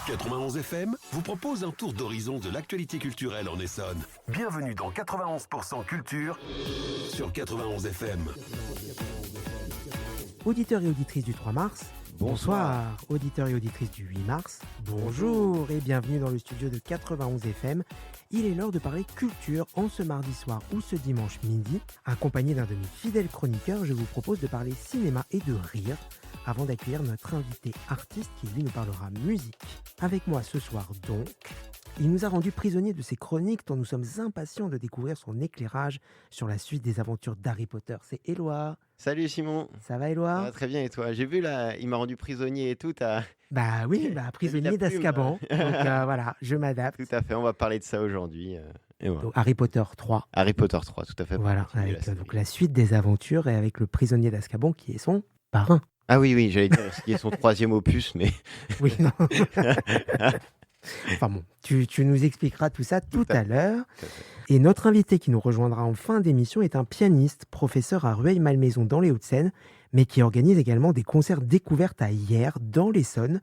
91 FM vous propose un tour d'horizon de l'actualité culturelle en Essonne. Bienvenue dans 91% Culture sur 91 FM. Auditeurs et auditrices du 3 mars, bonsoir. Auditeurs et auditrices du 8 mars, bonjour et bienvenue dans le studio de 91 FM. Il est l'heure de parler culture en ce mardi soir ou ce dimanche midi. Accompagné d'un de mes fidèles chroniqueurs, je vous propose de parler cinéma et de rire avant d'accueillir notre invité artiste qui lui nous parlera musique. Avec moi ce soir donc, il nous a rendu prisonniers de ses chroniques dont nous sommes impatients de découvrir son éclairage sur la suite des aventures d'Harry Potter. C'est Éloi. Salut Simon. Ça va Éloi? Ça va très bien et toi? J'ai vu là, il m'a rendu prisonnier et tout. Bah oui, prisonnier d'Azkaban. Donc voilà, je m'adapte. Tout à fait, on va parler de ça aujourd'hui. Et voilà. Donc, Harry Potter 3. Harry Potter 3, tout à fait. Voilà, avec donc, la suite des aventures et avec le prisonnier d'Azkaban qui est son parrain. Ah oui, j'allais dire ce qui est son troisième opus, mais... Oui, non. Enfin bon, tu nous expliqueras tout ça tout à l'heure. Et notre invité qui nous rejoindra en fin d'émission est un pianiste, professeur à Rueil-Malmaison dans les Hauts-de-Seine, mais qui organise également des concerts découvertes à Hyères, dans l'Essonne.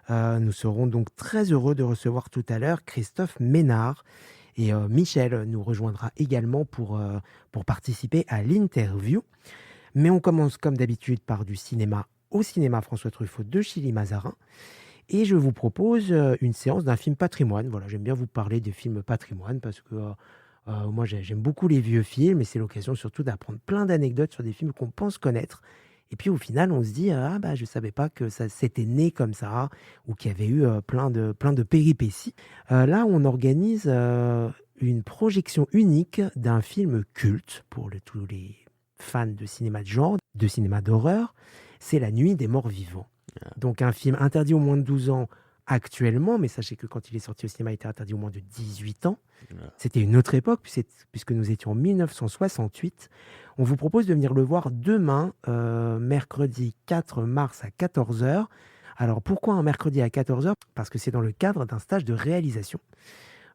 Nous serons donc très heureux de recevoir tout à l'heure Christophe Ménard. Et Michel nous rejoindra également pour participer à l'interview. Mais on commence comme d'habitude par du cinéma au cinéma François Truffaut de Chili Mazarin. Et je vous propose une séance d'un film patrimoine. Voilà, j'aime bien vous parler des films patrimoine parce que moi j'aime beaucoup les vieux films et c'est l'occasion surtout d'apprendre plein d'anecdotes sur des films qu'on pense connaître. Et puis au final, on se dit je savais pas que ça s'était né comme ça ou qu'il y avait eu plein de péripéties. Là, on organise une projection unique d'un film culte pour tous les fans de cinéma de genre, de cinéma d'horreur. C'est La Nuit des Morts Vivants. Donc un film interdit aux moins de 12 ans actuellement, mais sachez que quand il est sorti au cinéma, il était interdit aux moins de 18 ans. C'était une autre époque, puisque nous étions en 1968. On vous propose de venir le voir demain, mercredi 4 mars à 14h. Alors pourquoi un mercredi à 14h? Parce que c'est dans le cadre d'un stage de réalisation.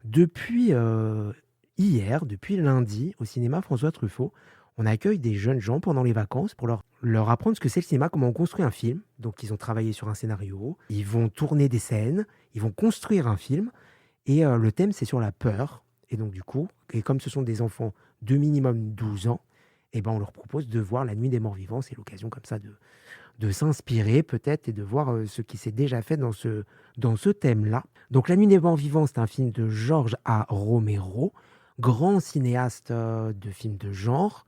Depuis hier, depuis lundi, au cinéma François Truffaut, on accueille des jeunes gens pendant les vacances pour leur apprendre ce que c'est le cinéma, comment on construit un film. Donc, ils ont travaillé sur un scénario, ils vont tourner des scènes, ils vont construire un film. Et le thème, c'est sur la peur. Et donc, du coup, et comme ce sont des enfants de minimum 12 ans, on leur propose de voir La Nuit des Morts Vivants. C'est l'occasion comme ça de s'inspirer peut-être et de voir ce qui s'est déjà fait dans ce thème-là. Donc, La Nuit des Morts Vivants, c'est un film de George A. Romero, grand cinéaste de films de genre,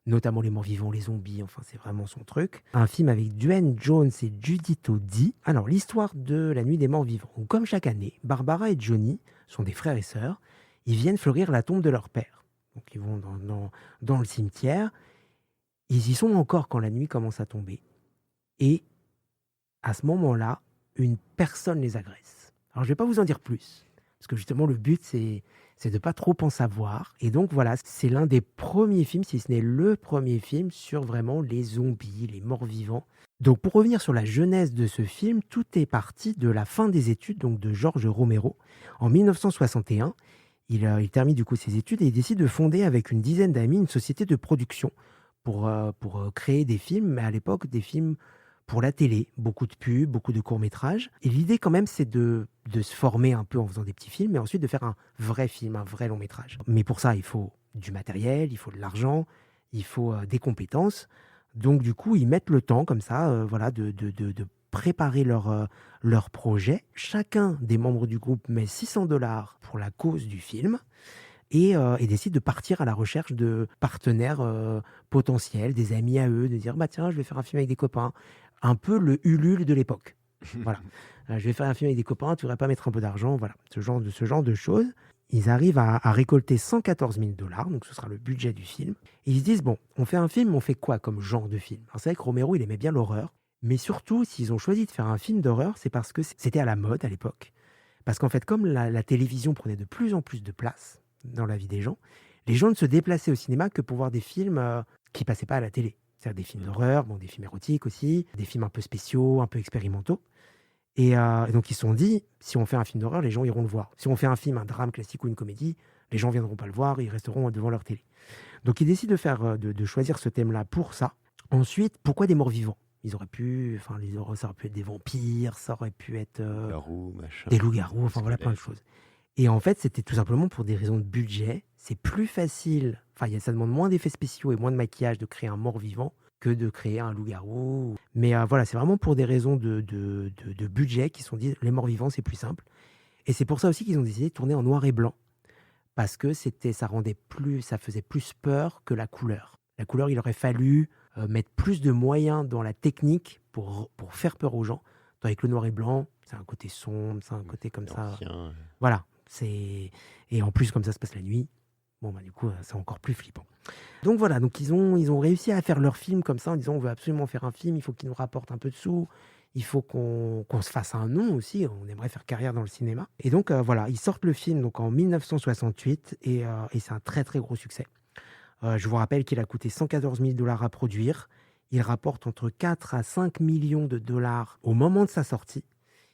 notamment Les Morts Vivants, les zombies, enfin c'est vraiment son truc. Un film avec Duane Jones et Judith O'Dea. Alors l'histoire de La Nuit des Morts Vivants. Donc, comme chaque année, Barbara et Johnny sont des frères et sœurs. Ils viennent fleurir la tombe de leur père. Donc ils vont dans le cimetière. Ils y sont encore quand la nuit commence à tomber. Et à ce moment-là, une personne les agresse. Alors je ne vais pas vous en dire plus, parce que justement le but c'est de pas trop en savoir. Et donc voilà, c'est l'un des premiers films, si ce n'est le premier film, sur vraiment les zombies, les morts vivants. Donc pour revenir sur la genèse de ce film, tout est parti de la fin des études donc de George Romero. En 1961, il termine du coup ses études et il décide de fonder avec une dizaine d'amis une société de production pour créer des films, mais à l'époque des films pour la télé, beaucoup de pubs, beaucoup de courts-métrages. Et l'idée quand même, c'est de se former un peu en faisant des petits films, et ensuite de faire un vrai film, un vrai long-métrage. Mais pour ça, il faut du matériel, il faut de l'argent, il faut des compétences. Donc du coup, ils mettent le temps comme ça, de préparer leur projet. Chacun des membres du groupe met $600 pour la cause du film. Et décide de partir à la recherche de partenaires potentiels, des amis à eux, de dire tiens, je vais faire un film avec des copains. Un peu le Ulule de l'époque. Voilà. Je vais faire un film avec des copains, tu voudrais pas mettre un peu d'argent, voilà, ce genre de choses. Ils arrivent à récolter $114 000, donc ce sera le budget du film. Et ils se disent, bon, on fait un film, on fait quoi comme genre de film? Alors c'est vrai que Romero, il aimait bien l'horreur, mais surtout, s'ils ont choisi de faire un film d'horreur, c'est parce que c'était à la mode à l'époque. Parce qu'en fait, comme la télévision prenait de plus en plus de place dans la vie des gens, les gens ne se déplaçaient au cinéma que pour voir des films qui passaient pas à la télé. C'est-à-dire des films d'horreur, des films érotiques aussi, des films un peu spéciaux, un peu expérimentaux. Et donc ils se sont dit, si on fait un film d'horreur, les gens iront le voir. Si on fait un drame classique ou une comédie, les gens viendront pas le voir, ils resteront devant leur télé. Donc ils décident de choisir ce thème-là pour ça. Ensuite, pourquoi des morts vivants? Ils auraient pu, enfin, ça aurait pu être des vampires, ça aurait pu être Garou, machin. des loups-garous, enfin voilà, plein de choses. Et en fait, c'était tout simplement pour des raisons de budget. C'est plus facile, enfin, ça demande moins d'effets spéciaux et moins de maquillage de créer un mort-vivant que de créer un loup-garou. Mais voilà, c'est vraiment pour des raisons de budget qu'ils se sont dit, les morts-vivants, c'est plus simple. Et c'est pour ça aussi qu'ils ont décidé de tourner en noir et blanc. Parce que ça faisait plus peur que la couleur. La couleur, il aurait fallu mettre plus de moyens dans la technique pour faire peur aux gens. Tandis que le noir et blanc, c'est un côté sombre, c'est un côté comme ça. Ancien. Voilà. Et en plus, comme ça se passe la nuit, bon, bah, du coup, c'est encore plus flippant. Donc voilà, donc ils ont réussi à faire leur film comme ça en disant on veut absolument faire un film, il faut qu'il nous rapporte un peu de sous, il faut qu'on se fasse un nom aussi, on aimerait faire carrière dans le cinéma. Et donc voilà, ils sortent le film donc, en 1968 et c'est un très très gros succès. Je vous rappelle qu'il a coûté 114 000 $ à produire. Il rapporte entre 4 à 5 millions de dollars au moment de sa sortie.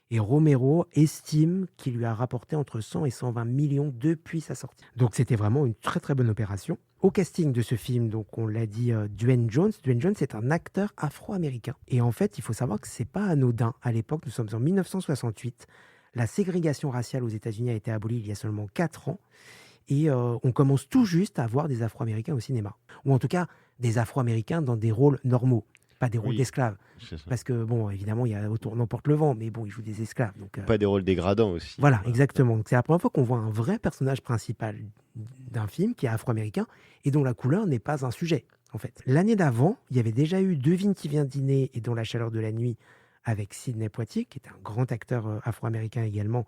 Et Romero estime qu'il lui a rapporté entre 100 et 120 millions depuis sa sortie. Donc c'était vraiment une très très bonne opération. Au casting de ce film, donc on l'a dit, Dwayne Jones. Dwayne Jones est un acteur afro-américain. Et en fait, il faut savoir que c'est pas anodin. À l'époque, nous sommes en 1968. La ségrégation raciale aux États-Unis a été abolie il y a seulement 4 ans. Et on commence tout juste à voir des Afro-Américains au cinéma. Ou en tout cas, des Afro-Américains dans des rôles normaux, pas des rôles d'esclaves. Parce que, bon, évidemment, il y a Autour n'emporte le vent, mais bon, ils jouent des esclaves. Donc, pas des rôles dégradants aussi. Voilà, exactement. Donc, c'est la première fois qu'on voit un vrai personnage principal d'un film qui est afro-américain et dont la couleur n'est pas un sujet, en fait. L'année d'avant, il y avait déjà eu Devine qui vient dîner et Dans la chaleur de la nuit avec Sidney Poitier, qui est un grand acteur afro-américain également,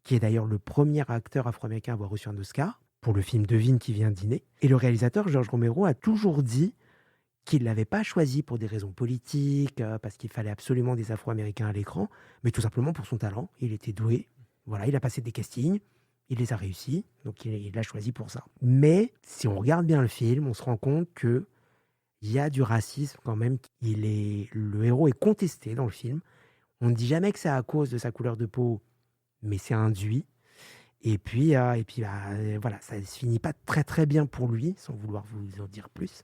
qui est d'ailleurs le premier acteur afro-américain à avoir reçu un Oscar pour le film Devine qui vient dîner. Et le réalisateur George Romero a toujours dit qu'il ne l'avait pas choisi pour des raisons politiques, parce qu'il fallait absolument des Afro-Américains à l'écran, mais tout simplement pour son talent. Il était doué. Voilà, il a passé des castings, il les a réussis, donc il l'a choisi pour ça. Mais si on regarde bien le film, on se rend compte qu'il y a du racisme quand même. Le héros est contesté dans le film. On ne dit jamais que c'est à cause de sa couleur de peau, mais c'est induit. Et puis voilà, ça ne se finit pas très très bien pour lui, sans vouloir vous en dire plus.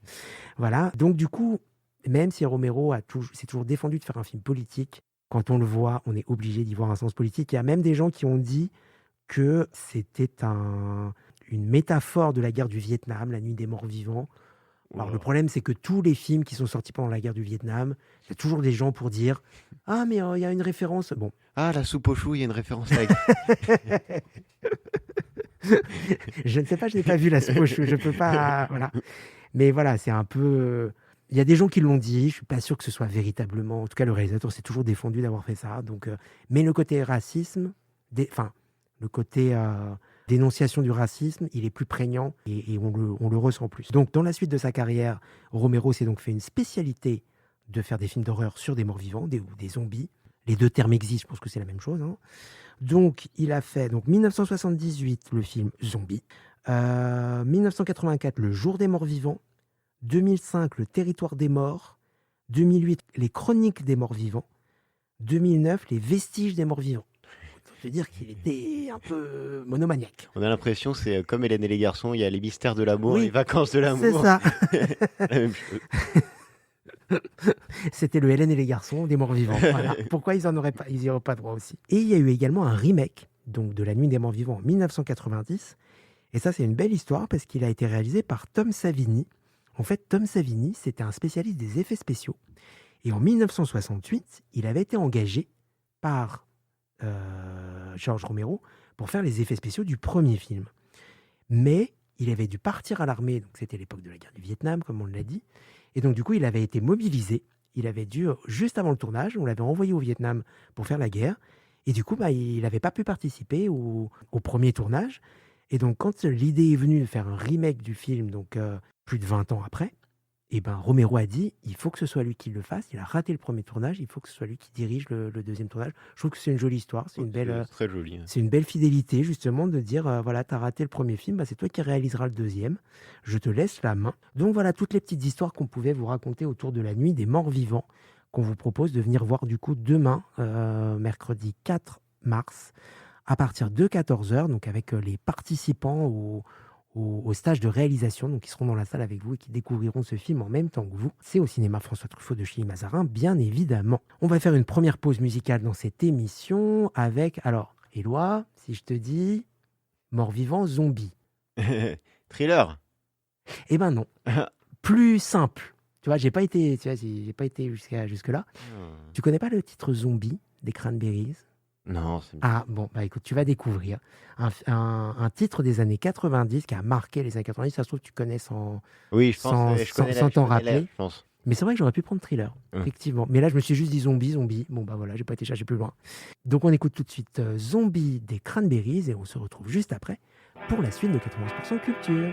Voilà, donc du coup, même si Romero s'est toujours défendu de faire un film politique, quand on le voit, on est obligé d'y voir un sens politique. Il y a même des gens qui ont dit que c'était une métaphore de la guerre du Vietnam, la nuit des morts vivants. Alors le problème, c'est que tous les films qui sont sortis pendant la guerre du Vietnam, il y a toujours des gens pour dire « Ah, mais il y a une référence. » Bon. Ah, la soupe aux choux, il y a une référence avec. Je ne sais pas, je n'ai pas vu la soupe aux choux, je peux pas. Voilà. Mais voilà, c'est un peu. Il y a des gens qui l'ont dit, je suis pas sûr que ce soit véritablement. En tout cas, le réalisateur s'est toujours défendu d'avoir fait ça. Donc, mais le côté racisme, le côté dénonciation du racisme, il est plus prégnant et on le ressent plus. Donc, dans la suite de sa carrière, Romero s'est donc fait une spécialité de faire des films d'horreur sur des morts-vivants, ou des zombies. Les deux termes existent, je pense que c'est la même chose. Hein. Donc, il a fait 1978 le film Zombie, 1984 Le Jour des Morts Vivants, 2005 Le Territoire des Morts, 2008 Les Chroniques des Morts Vivants, 2009 Les Vestiges des Morts Vivants. Je veux dire qu'il était un peu monomaniaque. On a l'impression, c'est comme Hélène et les garçons, il y a les mystères de l'amour, Oui, les vacances de l'amour. c'est ça. La même chose. C'était le Hélène et les garçons des morts vivants. Voilà. Pourquoi ils n'y auraient pas droit aussi. Et il y a eu également un remake donc, de La Nuit des morts vivants en 1990. Et ça, c'est une belle histoire parce qu'il a été réalisé par Tom Savini. En fait, Tom Savini, c'était un spécialiste des effets spéciaux. Et en 1968, il avait été engagé par George Romero pour faire les effets spéciaux du premier film. Mais il avait dû partir à l'armée, donc c'était l'époque de la guerre du Vietnam, comme on l'a dit. Et donc, du coup, il avait été mobilisé. Il avait dû, juste avant le tournage, on l'avait envoyé au Vietnam pour faire la guerre. Et du coup, il n'avait pas pu participer au premier tournage. Et donc, quand l'idée est venue de faire un remake du film, donc plus de 20 ans après, Romero a dit, il faut que ce soit lui qui le fasse. Il a raté le premier tournage, il faut que ce soit lui qui dirige le deuxième tournage. Je trouve que c'est une jolie histoire, c'est très joli. Hein. C'est une belle fidélité, justement, de dire, voilà, tu as raté le premier film, c'est toi qui réaliseras le deuxième. Je te laisse la main. Donc voilà, toutes les petites histoires qu'on pouvait vous raconter autour de La Nuit des Morts Vivants, qu'on vous propose de venir voir du coup demain, mercredi 4 mars, à partir de 14h, donc avec les participants au stage de réalisation, donc qui seront dans la salle avec vous et qui découvriront ce film en même temps que vous. C'est au cinéma François Truffaut de Chilly-Mazarin, bien évidemment. On va faire une première pause musicale dans cette émission avec, alors, Éloi, si je te dis Mort-vivant, zombie. Thriller. Eh ben non, plus simple. Tu vois, j'ai pas été jusque-là. Tu connais pas le titre Zombie des Cranberries? Non, Ah bon, bah écoute, tu vas découvrir un titre des années 90 qui a marqué les années 90. Ça se trouve, tu connais sans oui, je pense, je connais sans t'en rappeler. je pense. Mais c'est vrai que j'aurais pu prendre Thriller, effectivement. Mais là, je me suis juste dit zombie. Bon, bah voilà, j'ai pas été chercher plus loin. Donc, on écoute tout de suite Zombie des Cranberries et on se retrouve juste après pour la suite de 91% Culture.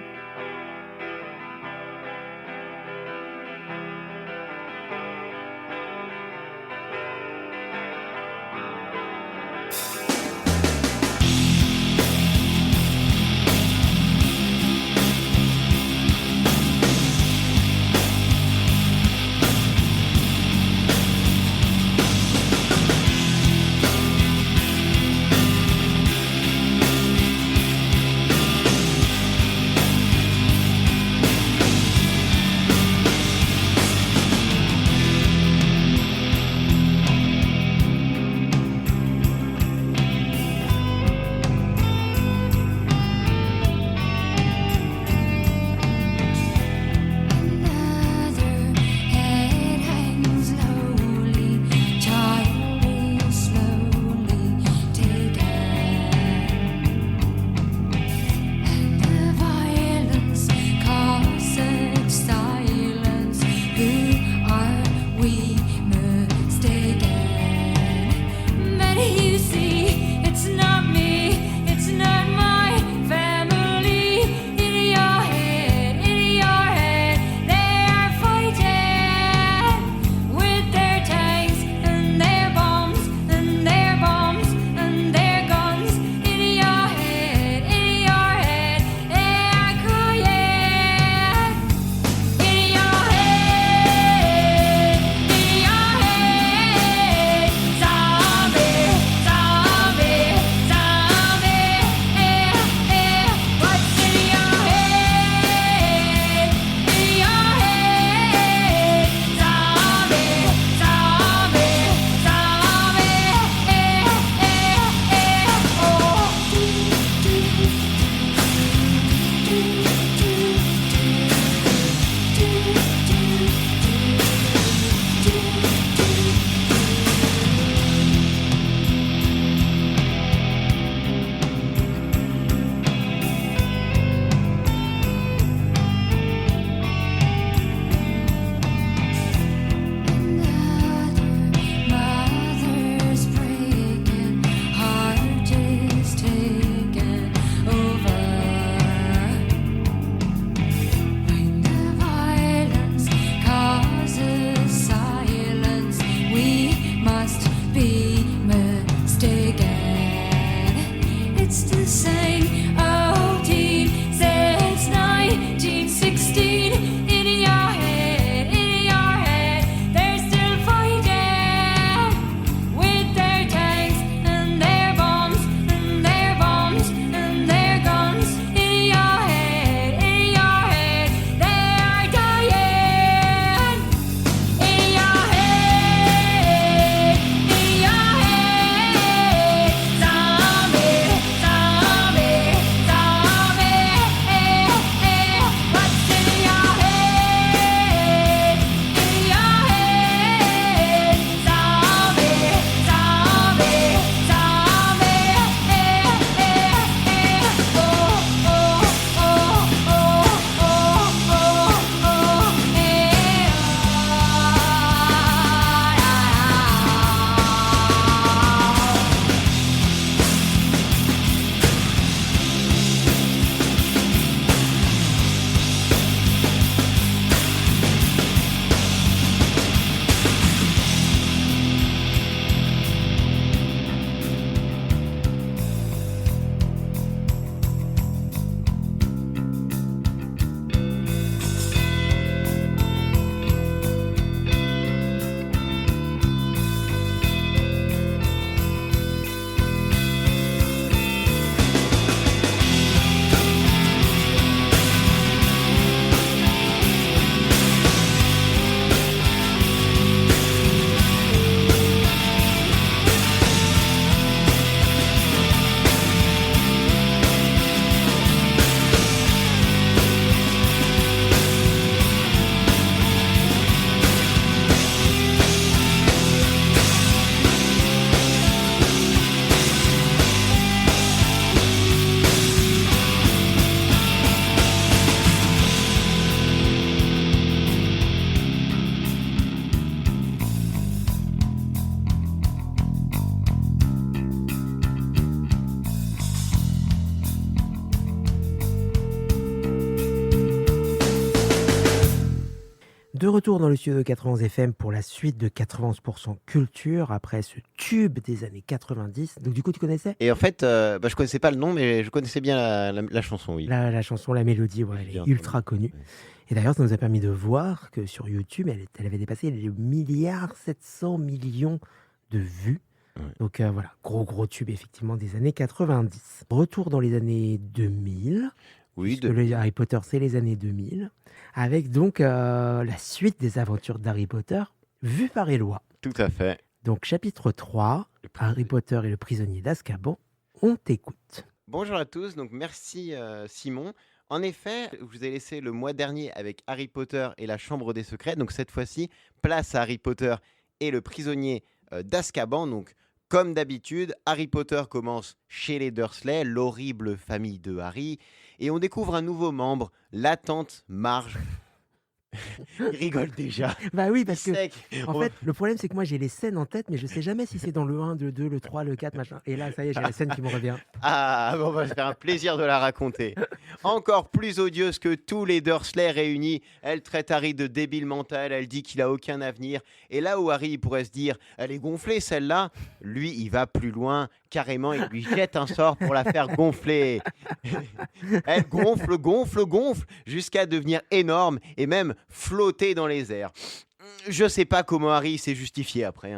De retour dans le studio de 91 FM pour la suite de 91% culture après ce tube des années 90. Donc du coup, tu connaissais Et en fait, je connaissais pas le nom, mais je connaissais bien la chanson, oui. la chanson, la mélodie, ouais, elle Bien est ultra connue. Ouais. Et d'ailleurs, ça nous a permis de voir que sur YouTube, elle avait dépassé les 1,7 milliard de vues. Ouais. Donc voilà, gros tube effectivement des années 90. Retour dans les années 2000. Oui, Puisque le Harry Potter, c'est les années 2000, avec donc la suite des aventures d'Harry Potter, vue par Éloi. tout à fait. Donc chapitre 3, Harry Potter et le prisonnier d'Azkaban, on t'écoute. Bonjour à tous, donc merci Simon. En effet, je vous ai laissé le mois dernier avec Harry Potter et la Chambre des Secrets. Donc cette fois-ci, place à Harry Potter et le prisonnier d'Azkaban. Donc comme d'habitude, Harry Potter commence chez les Dursley, l'horrible famille de Harry. Et on découvre un nouveau membre, la tante Marge. Il rigole déjà. Bah oui, parce que Sec. en fait, le problème c'est que moi j'ai les scènes en tête, mais je sais jamais si c'est dans le 1, le 2, le 3, le 4, machin. Et là, ça y est, j'ai la scène qui me revient. Ah, bon, on va se faire un plaisir de la raconter. Encore plus odieuse que tous les Dursley réunis, elle traite Harry de débile mental, elle dit qu'il a aucun avenir. Et là où Harry pourrait se dire, elle est gonflée celle-là, lui il va plus loin, carrément il lui jette un sort pour la faire gonfler. Elle gonfle, jusqu'à devenir énorme et même flotter dans les airs. Je sais pas comment Harry s'est justifié après.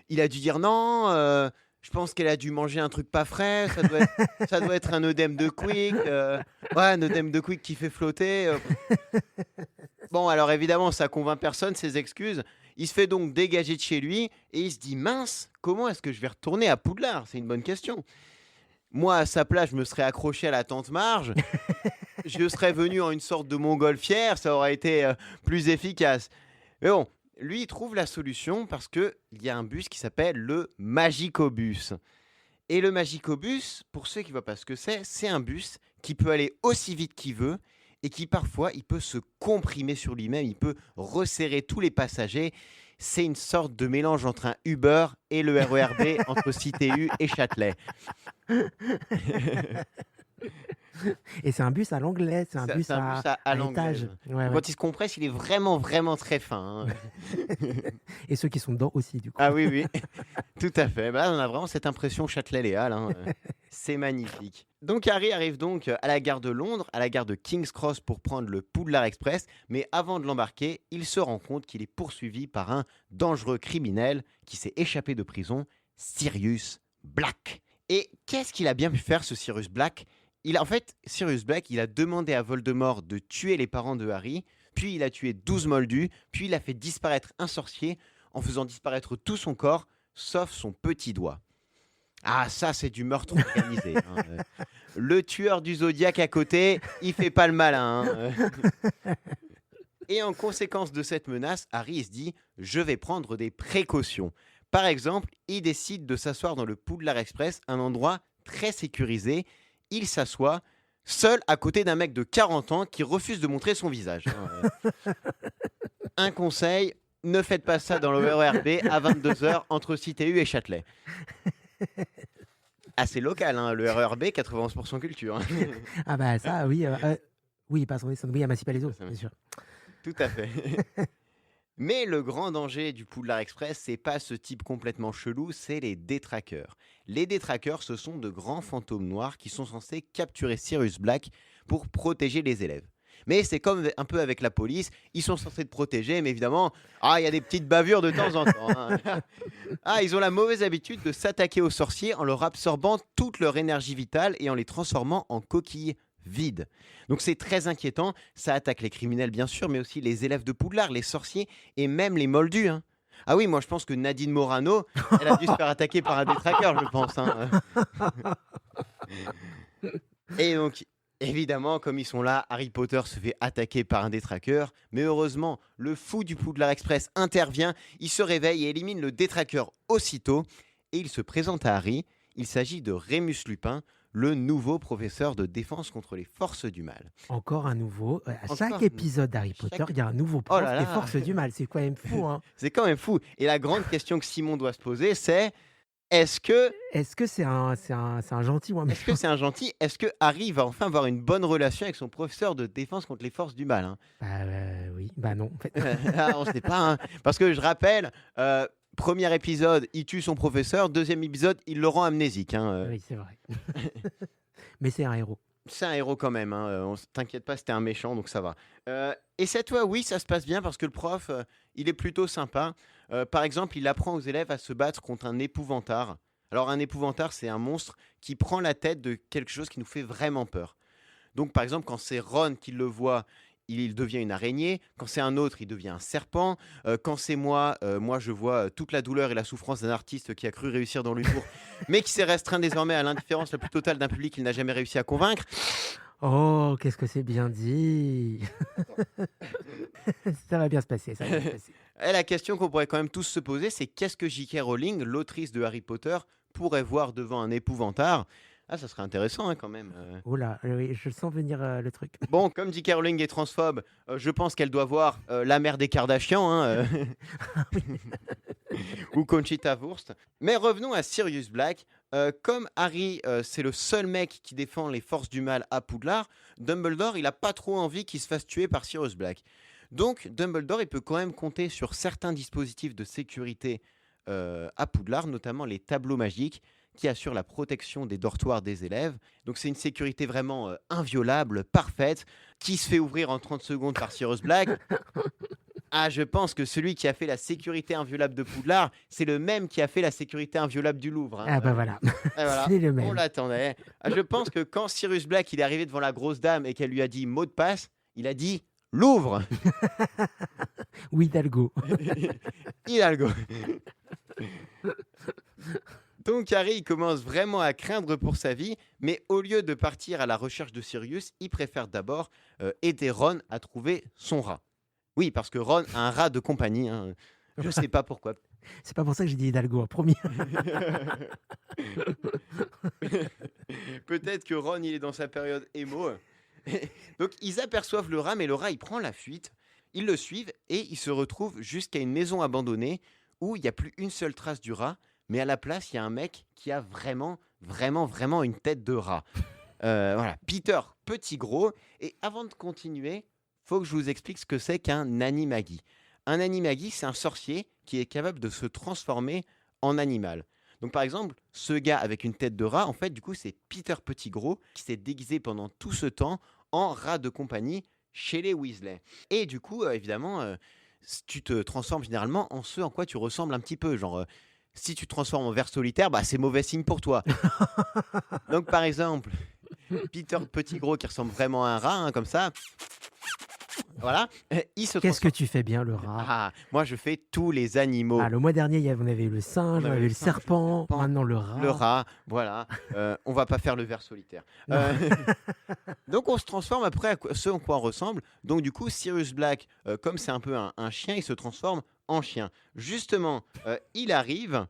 Il a dû dire non, je pense qu'elle a dû manger un truc pas frais, ça doit être un œdème de Quick. Ouais, un œdème de Quick qui fait flotter. Bon, alors évidemment, ça convainc personne, ses excuses. Il se fait donc dégager de chez lui et il se dit mince, comment est-ce que je vais retourner à Poudlard? C'est une bonne question. Moi, à sa place, je me serais accroché à la tante Marge. Je serais venu en une sorte de montgolfière, ça aurait été plus efficace. Mais bon, lui, il trouve la solution parce qu'il y a un bus qui s'appelle le Magicobus. Et le Magicobus, pour ceux qui ne voient pas ce que c'est un bus qui peut aller aussi vite qu'il veut et qui parfois, il peut se comprimer sur lui-même, il peut resserrer tous les passagers. C'est une sorte de mélange entre un Uber et le RERB, entre CTU et Châtelet. Et c'est un bus à l'anglais, c'est un C'est bus un bus à à l'étage. l'anglaise. Ouais, ouais. Quand il se compresse, il est vraiment très fin. Et ceux qui sont dedans aussi, du coup. Ah oui, tout à fait. Bah, on a vraiment cette impression Châtelet-Léal. C'est magnifique. Donc Harry arrive donc à la gare de Londres, à la gare de King's Cross pour prendre le Poudlard Express. Mais avant de l'embarquer, il se rend compte qu'il est poursuivi par un dangereux criminel qui s'est échappé de prison, Sirius Black. Et qu'est-ce qu'il a bien pu faire, ce Sirius Black ? Sirius Black, il a demandé à Voldemort de tuer les parents de Harry, puis il a tué 12 moldus, puis il a fait disparaître un sorcier en faisant disparaître tout son corps, sauf son petit doigt. Ah, ça, c'est du meurtre organisé. Le tueur du Zodiaque à côté, il fait pas le malin. Et en conséquence de cette menace, Harry se dit « Je vais prendre des précautions ». Par exemple, il décide de s'asseoir dans le Poudlard Express, un endroit très sécurisé. Il s'assoit seul à côté d'un mec de 40 ans qui refuse de montrer son visage. Un conseil, ne faites pas ça dans le RERB à 22h entre CTU et Châtelet. Assez local, le RERB, 91% culture. Ah bah ça, oui. Oui, pas son oui, à Massy Palaiso, bien sûr. Tout à fait. Mais le grand danger du Poudlard Express, c'est pas ce type complètement chelou, c'est les détraqueurs. Les détraqueurs, ce sont de grands fantômes noirs qui sont censés capturer Sirius Black pour protéger les élèves. Mais c'est comme un peu avec la police, ils sont censés te protéger, mais évidemment, il y a des petites bavures de temps en temps. Ils ont la mauvaise habitude de s'attaquer aux sorciers en leur absorbant toute leur énergie vitale et en les transformant en coquilles vides. Donc c'est très inquiétant, ça attaque les criminels bien sûr, mais aussi les élèves de Poudlard, les sorciers et même les moldus. Ah oui, moi je pense que Nadine Morano, elle a dû se faire attaquer par un détraqueur, je pense. Et donc, évidemment, comme ils sont là, Harry Potter se fait attaquer par un détraqueur. Mais heureusement, le fou du Poudlard Express intervient, il se réveille et élimine le détraqueur aussitôt. Et il se présente à Harry. Il s'agit de Rémus Lupin, le nouveau professeur de défense contre les forces du mal. Encore un nouveau. À chaque épisode d'Harry Potter, il y a un nouveau prof des forces du mal. C'est quand même fou. C'est quand même fou. Et la grande question que Simon doit se poser, c'est Est-ce que Est-ce que c'est un gentil ou un est-ce que méchant? c'est un gentil? Est-ce que Harry va enfin avoir une bonne relation avec son professeur de défense contre les forces du mal, hein? Bah, oui, bah non, en fait. Ah, on sait pas, hein. Parce que je rappelle, 1er épisode, il tue son professeur, 2e épisode, il le rend amnésique, hein, Oui, c'est vrai. Mais c'est un héros. C'est un héros quand même, hein, t'inquiète pas, c'était un méchant, donc ça va. Et cette fois, oui, ça se passe bien parce que le prof, il est plutôt sympa. Par exemple, il apprend aux élèves à se battre contre un épouvantard. Alors un épouvantard, c'est un monstre qui prend la tête de quelque chose qui nous fait vraiment peur. Donc par exemple, quand c'est Ron qui le voit, il devient une araignée. Quand c'est un autre, il devient un serpent. Quand c'est moi, moi je vois toute la douleur et la souffrance d'un artiste qui a cru réussir dans l'humour, mais qui s'est restreint désormais à l'indifférence la plus totale d'un public qu'il n'a jamais réussi à convaincre. Oh, qu'est-ce que c'est bien dit! Ça va bien se passer, ça va bien se passer. Et la question qu'on pourrait quand même tous se poser, c'est qu'est-ce que J.K. Rowling, l'autrice de Harry Potter, pourrait voir devant un épouvantard? Ah, ça serait intéressant hein, quand même. Oh là, oui, je sens venir le truc. Bon, comme J.K. Rowling est transphobe, je pense qu'elle doit voir la mère des Kardashians hein, ou Conchita Wurst. Mais revenons à Sirius Black. Comme Harry, c'est le seul mec qui défend les forces du mal à Poudlard, Dumbledore, il a pas trop envie qu'il se fasse tuer par Sirius Black. Donc, Dumbledore, il peut quand même compter sur certains dispositifs de sécurité à Poudlard, notamment les tableaux magiques qui assurent la protection des dortoirs des élèves. Donc, c'est une sécurité vraiment inviolable, parfaite, qui se fait ouvrir en 30 secondes par Sirius Black. Ah, je pense que celui qui a fait la sécurité inviolable de Poudlard, c'est le même qui a fait la sécurité inviolable du Louvre. Hein. Ah bah voilà, Et voilà, c'est le on même. l'attendait. Ah, je pense que quand Sirius Black il est arrivé devant la grosse dame et qu'elle lui a dit mot de passe, il a dit Louvre. Oui, Hidalgo. Hidalgo. Donc Harry il commence vraiment à craindre pour sa vie, mais au lieu de partir à la recherche de Sirius, il préfère d'abord aider Ron à trouver son rat. Oui, parce que Ron a un rat de compagnie. Hein. Je sais pas pourquoi. C'est pas pour ça que j'ai dit Hidalgo, promis. Peut-être que Ron il est dans sa période émo. Donc ils aperçoivent le rat, mais le rat il prend la fuite. Ils le suivent et ils se retrouvent jusqu'à une maison abandonnée où il n'y a plus une seule trace du rat, mais à la place il y a un mec qui a vraiment une tête de rat. Voilà, Peter, petit gros. Et avant de continuer, faut que je vous explique ce que c'est qu'un animagi. Un animagi, c'est un sorcier qui est capable de se transformer en animal. Donc par exemple, ce gars avec une tête de rat, en fait, du coup, c'est Peter Petit Gros qui s'est déguisé pendant tout ce temps en rat de compagnie chez les Weasley. Et du coup, évidemment, tu te transformes généralement en ce en quoi tu ressembles un petit peu. Genre, si tu te transformes en ver solitaire, bah, c'est mauvais signe pour toi. Donc par exemple, Peter Petit Gros qui ressemble vraiment à un rat, hein, comme ça. Voilà, il se Qu'est-ce que transforme. tu fais bien, le rat? Ah, moi je fais tous les animaux. Ah, le mois dernier, on avait eu le singe, On on avait avait eu le le singe, le serpent, serpent, maintenant le rat. Le rat, voilà. On va pas faire le ver solitaire. Non. Donc on se transforme après à ce en quoi on ressemble. Donc du coup, Sirius Black, comme c'est un peu un chien, il se transforme en chien. Justement, il arrive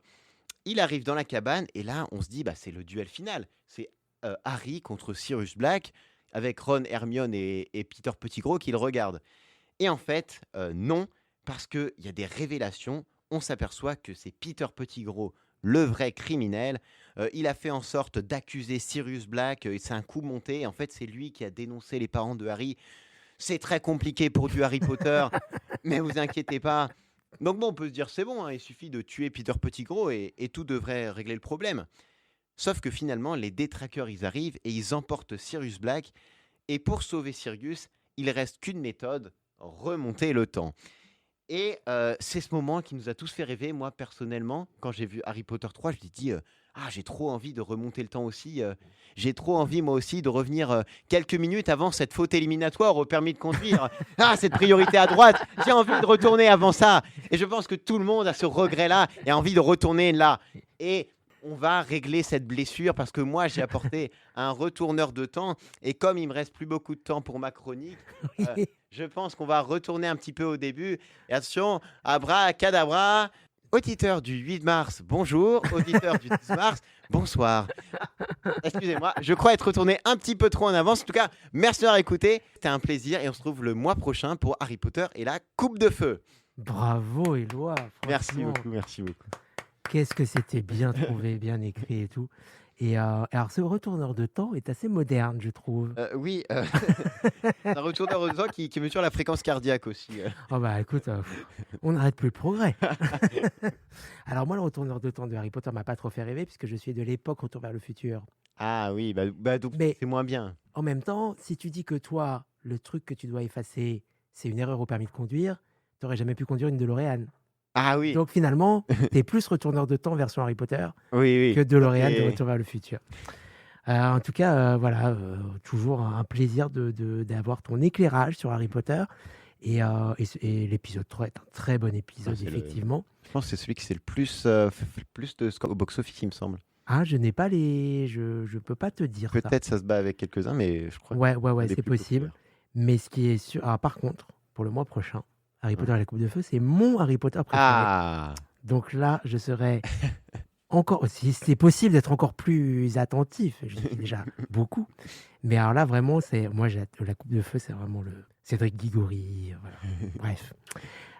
dans la cabane et là, on se dit, bah, c'est le duel final. C'est Harry contre Sirius Black avec Ron, Hermione et Peter Petit Gros qui le regardent. Et en fait, non, parce qu'il y a des révélations. On s'aperçoit que c'est Peter Petit Gros, le vrai criminel. Il a fait en sorte d'accuser Sirius Black. C'est un coup monté. En fait, c'est lui qui a dénoncé les parents de Harry. C'est très compliqué pour du Harry Potter, mais vous inquiétez pas. Donc bon, on peut se dire c'est bon, hein, il suffit de tuer Peter Petit Gros et tout devrait régler le problème. Sauf que finalement, les détraqueurs, ils arrivent et ils emportent Sirius Black. Et pour sauver Sirius, il reste qu'une méthode, remonter le temps. Et c'est ce moment qui nous a tous fait rêver. Moi, personnellement, quand j'ai vu Harry Potter 3, je me suis dit j'ai trop envie de remonter le temps aussi. J'ai trop envie, moi aussi, de revenir quelques minutes avant cette faute éliminatoire au permis de conduire. Cette priorité à droite, j'ai envie de retourner avant ça. Et je pense que tout le monde a ce regret-là et a envie de retourner là. Et on va régler cette blessure parce que moi, j'ai apporté un retourneur de temps. Et comme il me reste plus beaucoup de temps pour ma chronique, je pense qu'on va retourner un petit peu au début. Et attention, abracadabra. Auditeur du 8 mars, bonjour. Auditeur du 10 mars, bonsoir. Excusez-moi, je crois être retourné un petit peu trop en avance. En tout cas, merci d'avoir écouté. C'était un plaisir et on se retrouve le mois prochain pour Harry Potter et la Coupe de Feu. Bravo, Éloi. Merci franchement. beaucoup, merci beaucoup. qu'est-ce que c'était bien trouvé, bien écrit et tout. Et alors, ce retourneur de temps est assez moderne, je trouve. Oui, un retourneur de temps qui mesure la fréquence cardiaque aussi. Oh bah écoute, on n'arrête plus le progrès. Alors moi, le retourneur de temps de Harry Potter m'a pas trop fait rêver puisque je suis de l'époque Retour vers le futur. Ah oui, donc Mais c'est moins bien. en même temps, si tu dis que toi, le truc que tu dois effacer, c'est une erreur au permis de conduire, tu n'aurais jamais pu conduire une DeLorean. Ah oui, Donc finalement, tu es plus retourneur de temps version Harry Potter oui, que DeLorean de Et- Retour vers le futur. En tout cas, voilà, toujours un plaisir d'avoir ton éclairage sur Harry Potter. Et l'épisode 3 est un très bon épisode, c'est effectivement. Je pense que c'est celui qui c'est le plus, fait le plus de score au box-office, il me semble. Ah, je n'ai pas les. Je peux pas te dire ça. Peut-être ça se bat avec quelques-uns, mais je crois Ouais, que c'est possible. Mais ce qui est sûr. Ah, par contre, pour le mois prochain, Harry Potter et la Coupe de Feu, c'est mon Harry Potter préféré. Ah, Donc là, je serai encore. Si c'est possible d'être encore plus attentif, je suis déjà beaucoup. Mais alors là, vraiment, moi, la Coupe de Feu, c'est vraiment le Cédric Diggory. Voilà. Bref.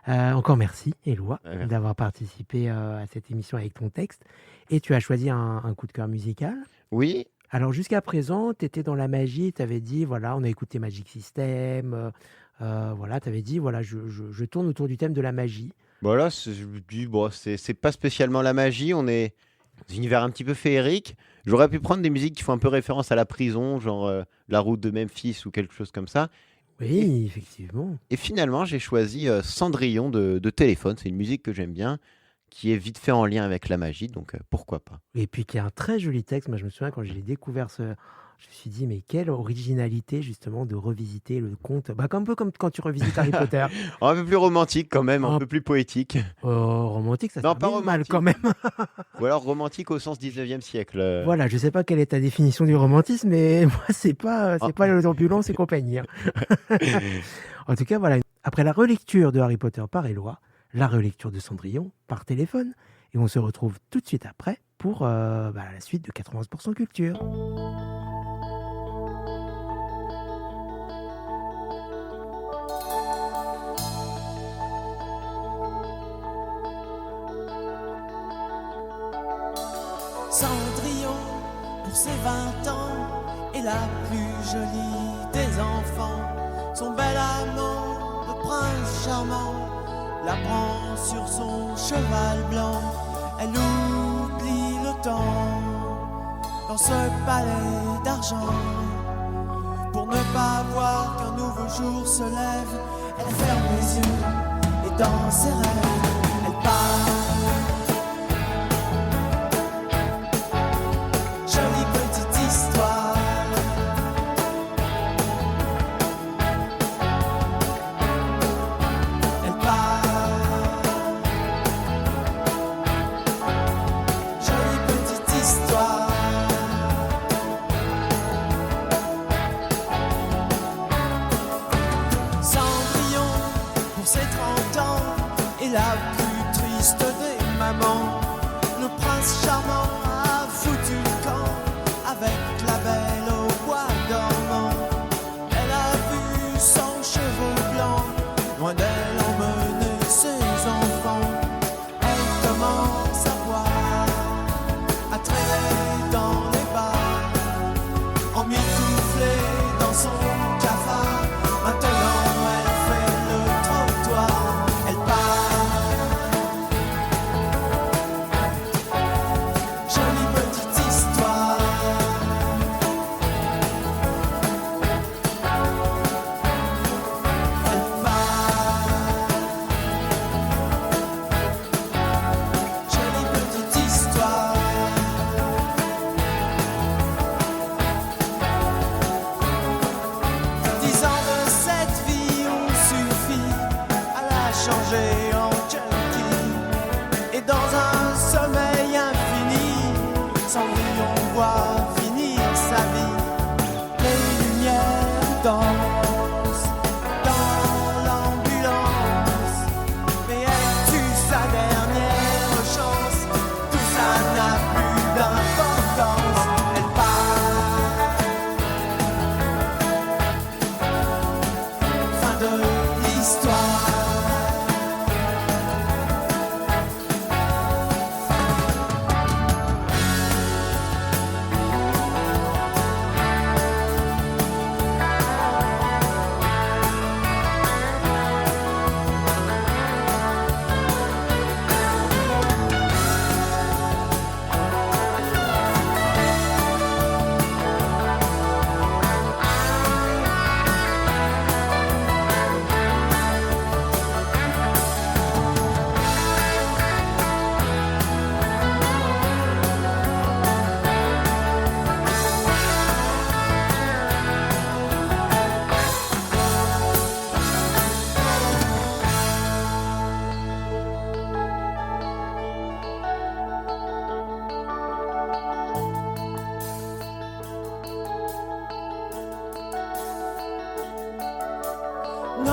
Encore merci, Éloi, merci. d'avoir participé à cette émission avec ton texte. Et tu as choisi un coup de cœur musical. oui. Alors, jusqu'à présent, tu étais dans la magie. Tu avais dit, voilà, on a écouté Magic System. Voilà, tu avais dit, voilà, je tourne autour du thème de la magie. Voilà, je me dis, bon, c'est pas spécialement la magie, on est dans un univers un petit peu féerique. J'aurais pu prendre des musiques qui font un peu référence à la prison, genre La Route de Memphis ou quelque chose comme ça. Oui, effectivement. Et finalement, j'ai choisi Cendrillon de Téléphone. C'est une musique que j'aime bien, qui est vite fait en lien avec la magie, donc pourquoi pas. Et puis, qui a un très joli texte. Moi, je me souviens quand j'ai découvert je me suis dit, mais quelle originalité, justement, de revisiter le conte. Bah, un peu comme quand tu revisites Harry Potter. Un peu plus romantique quand même, un Un- peu plus poétique. Romantique, ça Non, se pas termine mal romantique. quand même. Ou alors romantique au sens 19e siècle. Voilà, je sais pas quelle est ta définition du romantisme, mais moi, c'est pas l'ambulance et compagnie. Hein. En tout cas, voilà. Après la relecture de Harry Potter par Éloi, la relecture de Cendrillon par Téléphone. Et on se retrouve tout de suite après pour la suite de 91% Culture. Cendrillon, pour ses 20 ans, est la plus jolie des enfants. Son bel amant, le prince charmant, la prend sur son cheval blanc. Elle oublie le temps dans ce palais d'argent. Pour ne pas voir qu'un nouveau jour se lève, elle ferme les yeux et dans ses rêves, elle part. Jolie petite histoire. Elle part. Jolie petite histoire. Cendrillon, pour ses 30 ans, est la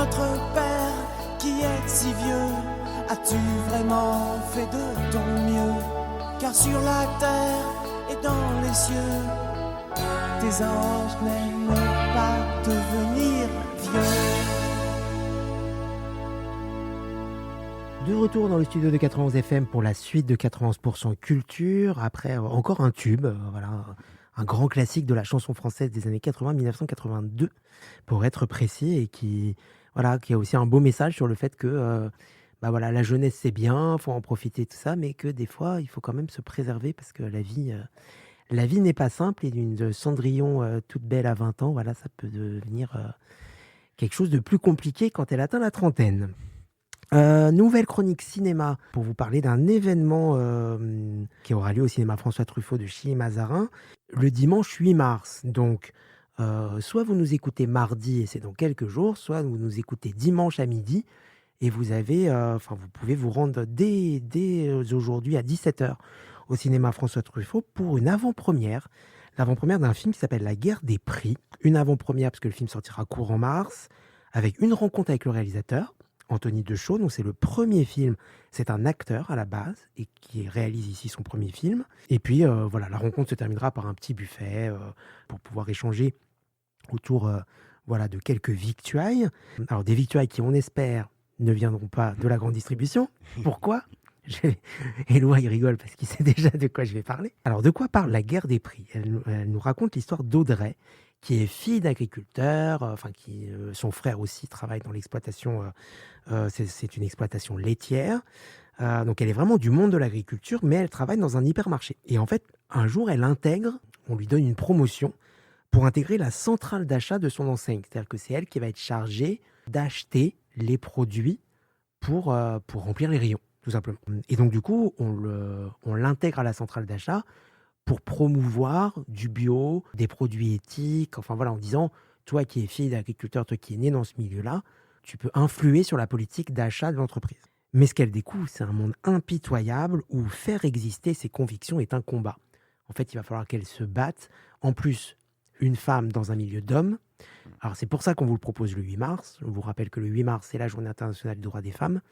Notre Père qui est si vieux, as-tu vraiment fait de ton mieux? Car sur la terre et dans les cieux, tes anges n'aiment pas devenir vieux. De retour dans le studio de 91 FM pour la suite de 91% Culture. Après encore un tube, voilà, un grand classique de la chanson française des années 80, 1982 pour être précis, et qui a aussi un beau message sur le fait que la jeunesse c'est bien, faut en profiter tout ça, mais que des fois il faut quand même se préserver parce que la vie n'est pas simple, et d'une Cendrillon toute belle à 20 ans, voilà, ça peut devenir quelque chose de plus compliqué quand elle atteint la trentaine. Nouvelle chronique cinéma pour vous parler d'un événement qui aura lieu au cinéma François Truffaut de Chilly-Mazarin le dimanche 8 mars. Donc, soit vous nous écoutez mardi et c'est dans quelques jours, soit vous nous écoutez dimanche à midi et vous pouvez vous rendre dès aujourd'hui à 17h au cinéma François Truffaut pour une avant-première. L'avant-première d'un film qui s'appelle La Guerre des Prix. Une avant-première parce que le film sortira courant mars, avec une rencontre avec le réalisateur, Anthony Dechaud. Donc c'est le premier film, c'est un acteur à la base et qui réalise ici son premier film. Et puis la rencontre se terminera par un petit buffet pour pouvoir échanger autour de quelques victuailles. Alors des victuailles qui, on espère, ne viendront pas de la grande distribution. Pourquoi ? Éloi, il rigole parce qu'il sait déjà de quoi je vais parler. Alors de quoi parle La Guerre des Prix ? Elle nous raconte l'histoire d'Audrey, qui est fille d'agriculteur, son frère aussi travaille dans l'exploitation, c'est une exploitation laitière. Donc elle est vraiment du monde de l'agriculture, mais elle travaille dans un hypermarché. Et en fait, un jour, on lui donne une promotion pour intégrer la centrale d'achat de son enseigne. C'est-à-dire que c'est elle qui va être chargée d'acheter les produits pour remplir les rayons, tout simplement. Et donc du coup, on l'intègre à la centrale d'achat pour promouvoir du bio, des produits éthiques, en disant, toi qui es fille d'agriculteur, toi qui es né dans ce milieu-là, tu peux influer sur la politique d'achat de l'entreprise. Mais ce qu'elle découvre, c'est un monde impitoyable où faire exister ses convictions est un combat. En fait, il va falloir qu'elle se batte. En plus, une femme dans un milieu d'hommes. Alors, c'est pour ça qu'on vous le propose le 8 mars. Je vous rappelle que le 8 mars, c'est la Journée internationale des droits des femmes.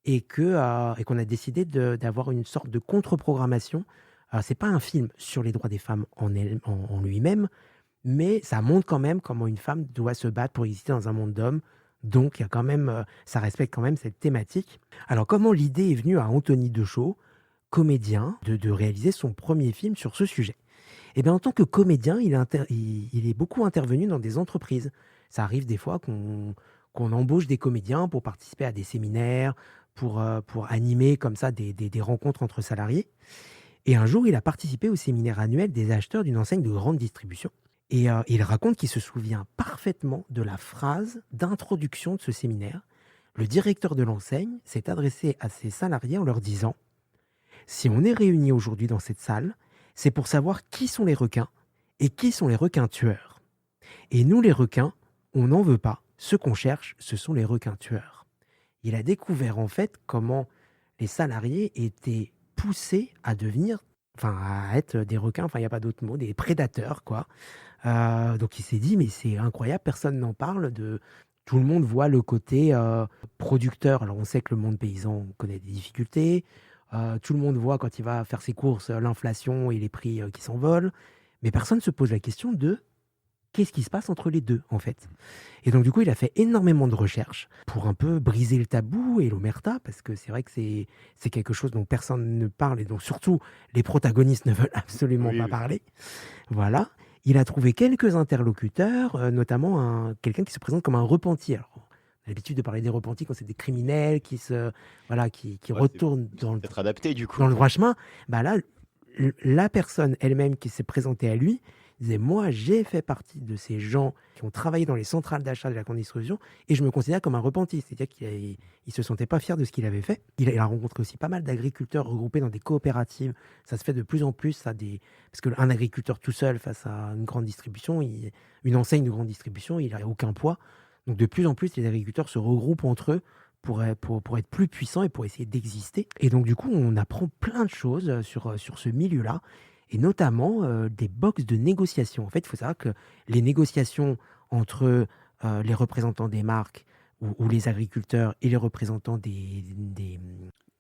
Et qu'on a décidé d'avoir une sorte de contre-programmation. Alors, c'est pas un film sur les droits des femmes en lui-même, mais ça montre quand même comment une femme doit se battre pour exister dans un monde d'hommes. Donc, il y a quand même, ça respecte quand même cette thématique. Alors, comment l'idée est venue à Anthony Dechaud, comédien, de réaliser son premier film sur ce sujet ? Eh bien, en tant que comédien, il est beaucoup intervenu dans des entreprises. Ça arrive des fois qu'on embauche des comédiens pour participer à des séminaires, pour animer comme ça des rencontres entre salariés. Et un jour, il a participé au séminaire annuel des acheteurs d'une enseigne de grande distribution. Et il raconte qu'il se souvient parfaitement de la phrase d'introduction de ce séminaire. Le directeur de l'enseigne s'est adressé à ses salariés en leur disant « Si on est réunis aujourd'hui dans cette salle, c'est pour savoir qui sont les requins et qui sont les requins tueurs. Et nous, les requins, on n'en veut pas. Ce qu'on cherche, ce sont les requins tueurs. » Il a découvert en fait comment les salariés étaient poussés à être des requins, il n'y a pas d'autre mot, des prédateurs, quoi. Donc il s'est dit, mais c'est incroyable, personne n'en parle. Tout le monde voit le côté producteur. Alors on sait que le monde paysan connaît des difficultés. Tout le monde voit quand il va faire ses courses l'inflation et les prix qui s'envolent. Mais personne ne se pose la question de qu'est-ce qui se passe entre les deux, en fait. Et donc, du coup, il a fait énormément de recherches pour un peu briser le tabou et l'omerta, parce que c'est vrai que c'est quelque chose dont personne ne parle et dont surtout les protagonistes ne veulent absolument pas parler. Voilà. Il a trouvé quelques interlocuteurs, notamment quelqu'un qui se présente comme un repenti. Alors, on a l'habitude de parler des repentis quand c'est des criminels qui retournent dans le droit chemin. Bah là, la personne elle-même qui s'est présentée à lui disait, moi, j'ai fait partie de ces gens qui ont travaillé dans les centrales d'achat de la grande distribution et je me considère comme un repenti. C'est-à-dire qu'il ne se sentait pas fier de ce qu'il avait fait. Il a rencontré aussi pas mal d'agriculteurs regroupés dans des coopératives. Ça se fait de plus en plus. Parce qu'un agriculteur tout seul face à une grande distribution, une enseigne de grande distribution, il n'a aucun poids. Donc de plus en plus, les agriculteurs se regroupent entre eux pour être plus puissants et pour essayer d'exister. Et donc du coup, on apprend plein de choses sur ce milieu-là. Et notamment des boxes de négociation. En fait, il faut savoir que les négociations entre les représentants des marques où les agriculteurs et les représentants Des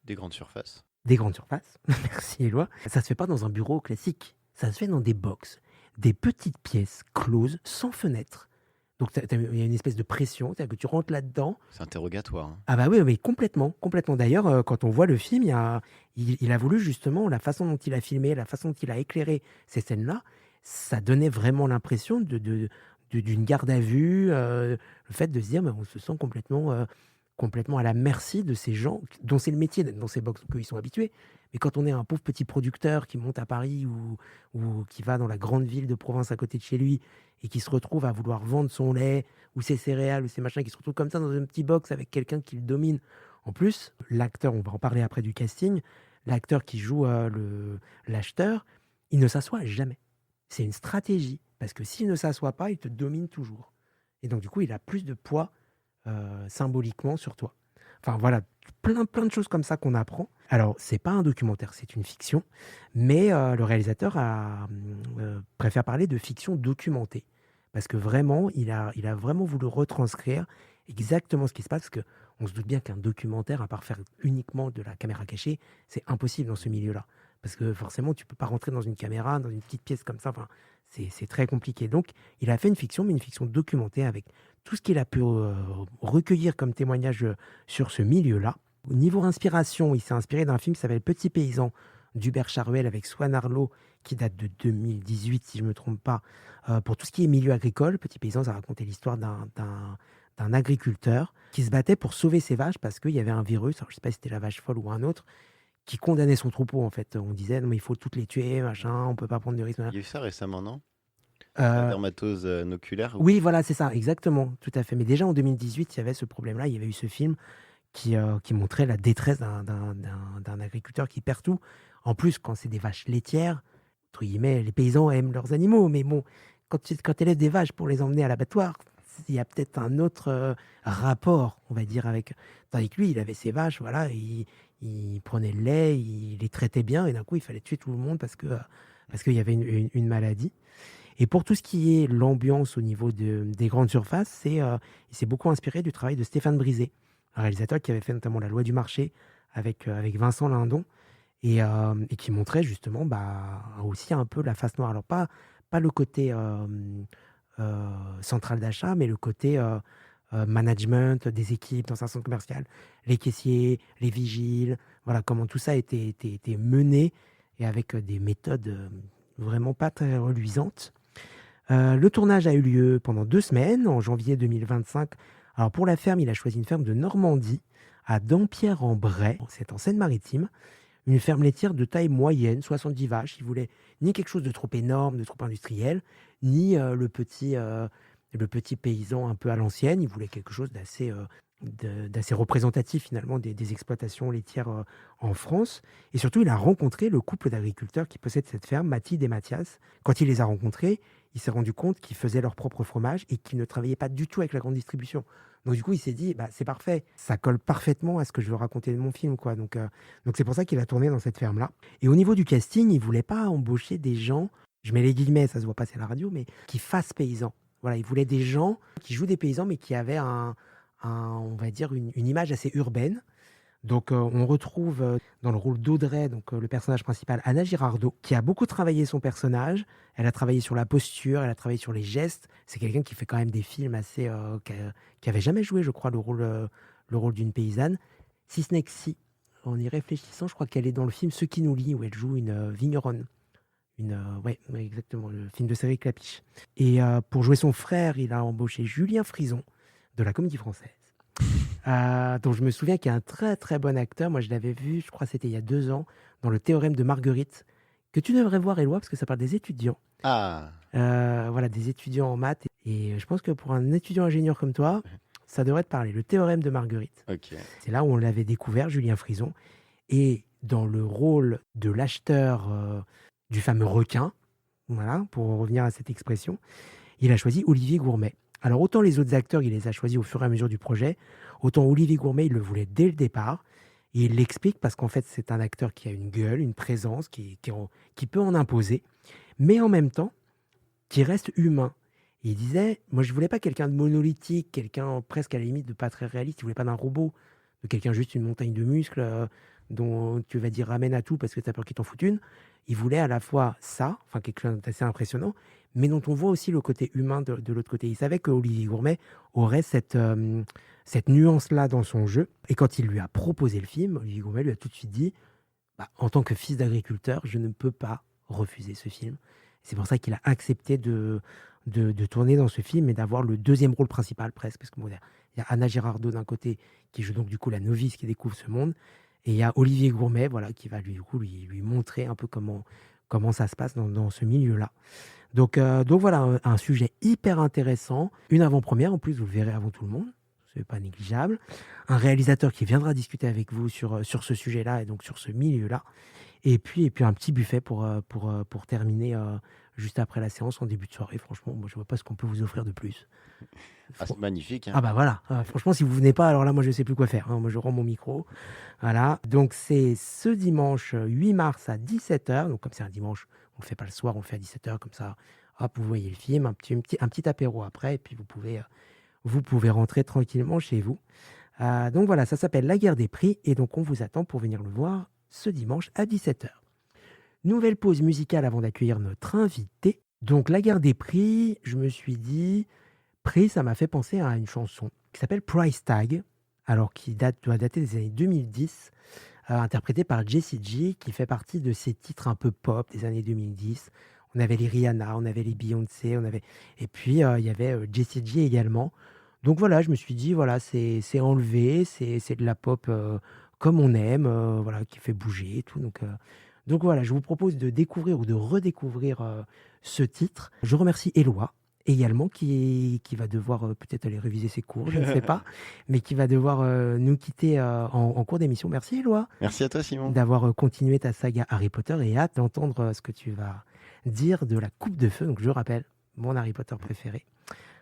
grandes surfaces. des grandes surfaces, merci Éloi, ça se fait pas dans un bureau classique, ça se fait dans des box, des petites pièces closes, sans fenêtre. Donc il y a une espèce de pression, c'est-à-dire que tu rentres là-dedans. C'est interrogatoire. Hein. Ah bah oui, mais complètement, complètement. D'ailleurs, quand on voit le film, il a voulu justement, la façon dont il a filmé, la façon dont il a éclairé ces scènes-là, ça donnait vraiment l'impression d'une garde à vue, le fait de se dire, mais on se sent complètement à la merci de ces gens dont c'est le métier d'être dans ces box, qu'ils sont habitués. Mais quand on est un pauvre petit producteur qui monte à Paris ou qui va dans la grande ville de province à côté de chez lui et qui se retrouve à vouloir vendre son lait ou ses céréales ou ses machins, qui se retrouve comme ça dans un petit box avec quelqu'un qui le domine. En plus, l'acteur, on va en parler après du casting, l'acteur qui joue l'acheteur, il ne s'assoit jamais. C'est une stratégie, parce que s'il ne s'assoit pas, il te domine toujours. Et donc du coup, il a plus de poids symboliquement sur toi. Enfin voilà, plein de choses comme ça qu'on apprend. Alors, c'est pas un documentaire, c'est une fiction, mais le réalisateur préfère parler de fiction documentée. Parce que vraiment, il a vraiment voulu retranscrire exactement ce qui se passe, parce qu'on se doute bien qu'un documentaire, à part faire uniquement de la caméra cachée, c'est impossible dans ce milieu-là. Parce que forcément, tu peux pas rentrer dans une caméra, dans une petite pièce comme ça, enfin, c'est très compliqué. Donc, il a fait une fiction, mais une fiction documentée avec tout ce qu'il a pu recueillir comme témoignage sur ce milieu-là. Au niveau inspiration, il s'est inspiré d'un film qui s'appelle Petit paysan d'Hubert Charuel avec Swan Arlo, qui date de 2018, si je ne me trompe pas, pour tout ce qui est milieu agricole. Petit paysan, ça racontait l'histoire d'un agriculteur qui se battait pour sauver ses vaches parce qu'il y avait un virus, alors je ne sais pas si c'était la vache folle ou un autre, qui condamnait son troupeau en fait. On disait, non mais il faut toutes les tuer, machin, on ne peut pas prendre de risques. Il y a eu ça récemment, non? La Euh, dermatose noculaire. oui, voilà, c'est ça, exactement, tout à fait. Mais déjà en 2018, il y avait ce problème-là, il y avait eu ce film qui montrait la détresse d'un agriculteur qui perd tout. En plus, quand c'est des vaches laitières, entre guillemets, les paysans aiment leurs animaux, mais bon, quand tu élèves des vaches pour les emmener à l'abattoir, il y a peut-être un autre rapport, on va dire, avec... Tandis que lui, il avait ses vaches, voilà, il prenait le lait, il les traitait bien, et d'un coup, il fallait tuer tout le monde parce qu'il y avait une maladie. Et pour tout ce qui est l'ambiance au niveau des grandes surfaces, il s'est beaucoup inspiré du travail de Stéphane Brisé, un réalisateur qui avait fait notamment La Loi du marché avec Vincent Lindon et qui montrait justement aussi un peu la face noire. Alors pas le côté centrale d'achat, mais le côté management des équipes dans un centre commercial, les caissiers, les vigiles, voilà comment tout ça était mené et avec des méthodes vraiment pas très reluisantes. Le tournage a eu lieu pendant 2 semaines, en janvier 2025. Alors pour la ferme, il a choisi une ferme de Normandie, à Dampierre-en-Bray, c'est en Seine-Maritime. Une ferme laitière de taille moyenne, 70 vaches. Il voulait ni quelque chose de trop énorme, de trop industriel, ni le petit paysan un peu à l'ancienne. Il voulait quelque chose d'assez représentatif finalement des exploitations laitières en France. Et surtout, il a rencontré le couple d'agriculteurs qui possèdent cette ferme, Mathilde et Mathias. Quand il les a rencontrés, il s'est rendu compte qu'ils faisaient leur propre fromage et qu'ils ne travaillaient pas du tout avec la grande distribution. Donc du coup, il s'est dit, c'est parfait, ça colle parfaitement à ce que je veux raconter de mon film, quoi. Donc c'est pour ça qu'il a tourné dans cette ferme-là. Et au niveau du casting, il voulait pas embaucher des gens, je mets les guillemets, ça se voit pas, c'est à la radio, mais qui fassent paysans. Voilà, il voulait des gens qui jouent des paysans, mais qui avaient on va dire une image assez urbaine. Donc on retrouve dans le rôle d'Audrey, donc le personnage principal, Anna Girardot, qui a beaucoup travaillé son personnage. Elle a travaillé sur la posture, elle a travaillé sur les gestes. C'est quelqu'un qui fait quand même des films assez... qui avait jamais joué, je crois, le rôle d'une paysanne. Si ce n'est que si, en y réfléchissant, je crois qu'elle est dans le film Ce qui nous lie, où elle joue une vigneronne. Ouais, exactement, le film de Cédric Clapiche. Et pour jouer son frère, il a embauché Julien Frison, de la Comédie Française. Dont je me souviens qu'il y a un très très bon acteur. Moi, je l'avais vu, je crois que c'était il y a 2 ans, dans Le Théorème de Marguerite, que tu devrais voir, Éloi, parce que ça parle des étudiants. Ah, Voilà, des étudiants en maths. Et je pense que pour un étudiant ingénieur comme toi, ça devrait te parler. Le Théorème de Marguerite. ok. C'est là où on l'avait découvert, Julien Frison. Et dans le rôle de l'acheteur du fameux requin, voilà, pour revenir à cette expression, il a choisi Olivier Gourmet. Alors autant les autres acteurs, il les a choisis au fur et à mesure du projet, autant Olivier Gourmet, il le voulait dès le départ. Et il l'explique parce qu'en fait, c'est un acteur qui a une gueule, une présence, qui peut en imposer, mais en même temps, qui reste humain. Il disait, moi je voulais pas quelqu'un de monolithique, quelqu'un presque à la limite de pas très réaliste, il voulait pas d'un robot, de quelqu'un juste une montagne de muscles dont tu vas dire ramène à tout parce que tu as peur qu'il t'en foute une. Il voulait à la fois ça, enfin quelque chose d'assez impressionnant, mais dont on voit aussi le côté humain de l'autre côté. Il savait qu'Olivier Gourmet aurait cette nuance-là dans son jeu. Et quand il lui a proposé le film, Olivier Gourmet lui a tout de suite dit en tant que fils d'agriculteur, je ne peux pas refuser ce film. C'est pour ça qu'il a accepté de tourner dans ce film et d'avoir le deuxième rôle principal presque. Parce qu'il y a Anna Girardot d'un côté qui joue donc du coup la novice qui découvre ce monde. Et il y a Olivier Gourmet qui va lui montrer un peu comment ça se passe dans ce milieu-là. Donc voilà, un sujet hyper intéressant. Une avant-première, en plus, vous le verrez avant tout le monde. Ce n'est pas négligeable. Un réalisateur qui viendra discuter avec vous sur ce sujet-là et donc sur ce milieu-là. Et puis un petit buffet pour terminer juste après la séance en début de soirée. Franchement, moi, je ne vois pas ce qu'on peut vous offrir de plus. C'est magnifique. Hein. Ah bah voilà. Franchement, si vous ne venez pas, alors là, moi, je ne sais plus quoi faire. Hein. Moi, je rends mon micro. Voilà. Donc, c'est ce dimanche 8 mars à 17h. Donc, comme c'est un dimanche, on ne le fait pas le soir, on le fait à 17h. Comme ça, hop, vous voyez le film, un petit apéro après. Et puis, vous pouvez rentrer tranquillement chez vous. Donc, voilà, ça s'appelle La Guerre des Prix. Et donc, on vous attend pour venir le voir ce dimanche à 17h. Nouvelle pause musicale avant d'accueillir notre invité. Donc, La Guerre des Prix, je me suis dit... Prix, ça m'a fait penser à une chanson qui s'appelle Price Tag, alors qui doit dater des années 2010, interprétée par Jessie J, qui fait partie de ces titres un peu pop des années 2010. On avait les Rihanna, on avait les Beyoncé, et puis il y avait Jessie J également. Donc voilà, je me suis dit, voilà, c'est enlevé, c'est de la pop comme on aime, voilà, qui fait bouger et tout. Donc voilà, je vous propose de découvrir ou de redécouvrir ce titre. Je remercie Éloi également qui va devoir peut-être aller réviser ses cours, je ne sais pas, mais qui va devoir nous quitter en cours d'émission. Merci Éloi. Merci à toi Simon. D'avoir continué ta saga Harry Potter et hâte d'entendre ce que tu vas dire de la Coupe de Feu. Donc je rappelle, mon Harry Potter préféré.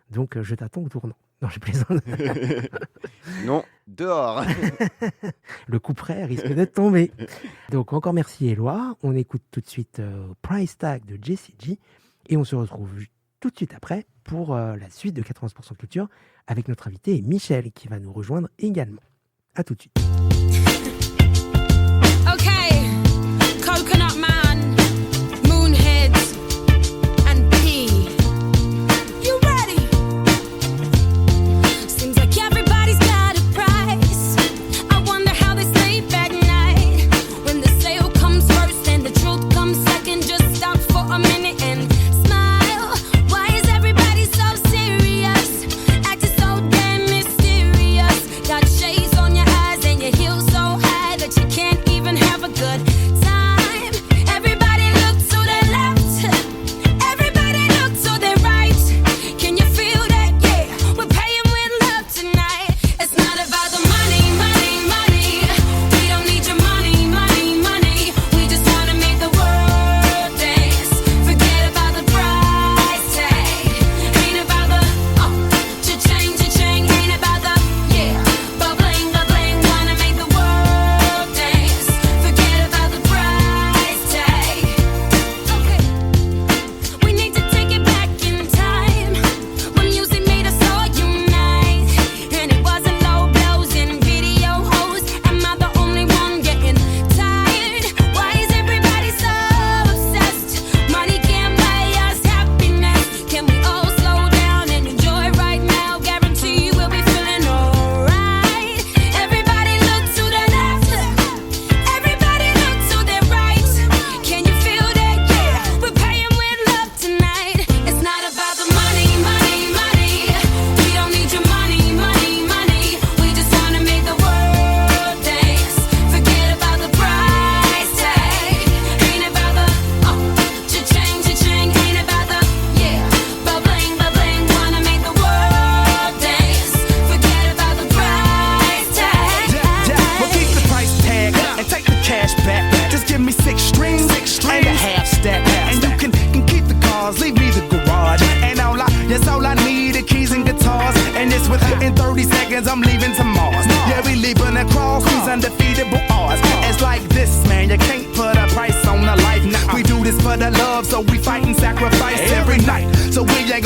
Donc je t'attends au tournant. Non, je plaisante. Non, dehors. Le coup près risque de tomber. Donc encore merci Éloi. On écoute tout de suite Price Tag de Jessie J et on se retrouve tout de suite après pour la suite de 91% Culture avec notre invité Michel qui va nous rejoindre également. À tout de suite. Okay, Coconut Man, Moonheads and P. You ready? Seems like everybody's got a price. I wonder how they sleep at night when the sale comes first and the truth comes second. Just stop for a minute and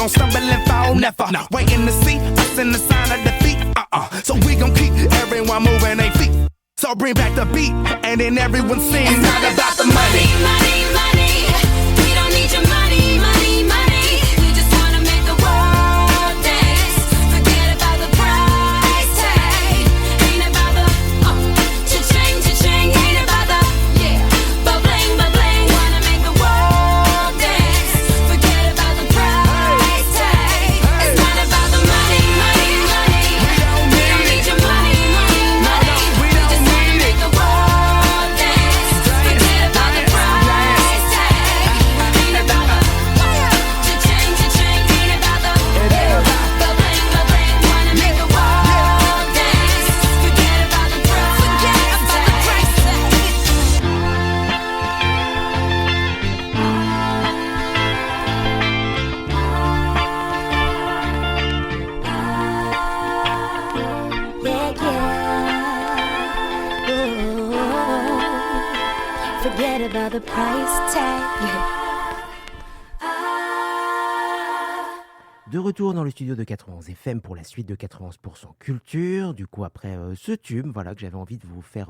gon' stumble and fall, never. Waiting to see us in the sign of defeat. So we gon' keep everyone moving their feet. So bring back the beat, and then everyone sings. It's not about the money. Money, money. We don't need your money, money, money. We just wanna make the world dance. Forget about the price tag. Ain't about the cha-ching, cha-ching. Ain't about the ba-bling, ba-bling. Wanna make the world dance. Forget about the price tag. It's not about the money, money, money. We don't need your money, money, money. We just wanna make the world dance. Forget about the price tag. Ain't about the cha-ching, cha-ching. Ain't about the ba-bling, ba-bling. Wanna make the world dance. Forget about the price tag. Forget about the price tag. De retour dans le studio de 91 FM pour la suite de 91% Culture. Du coup, après ce tube, voilà, que j'avais envie de vous faire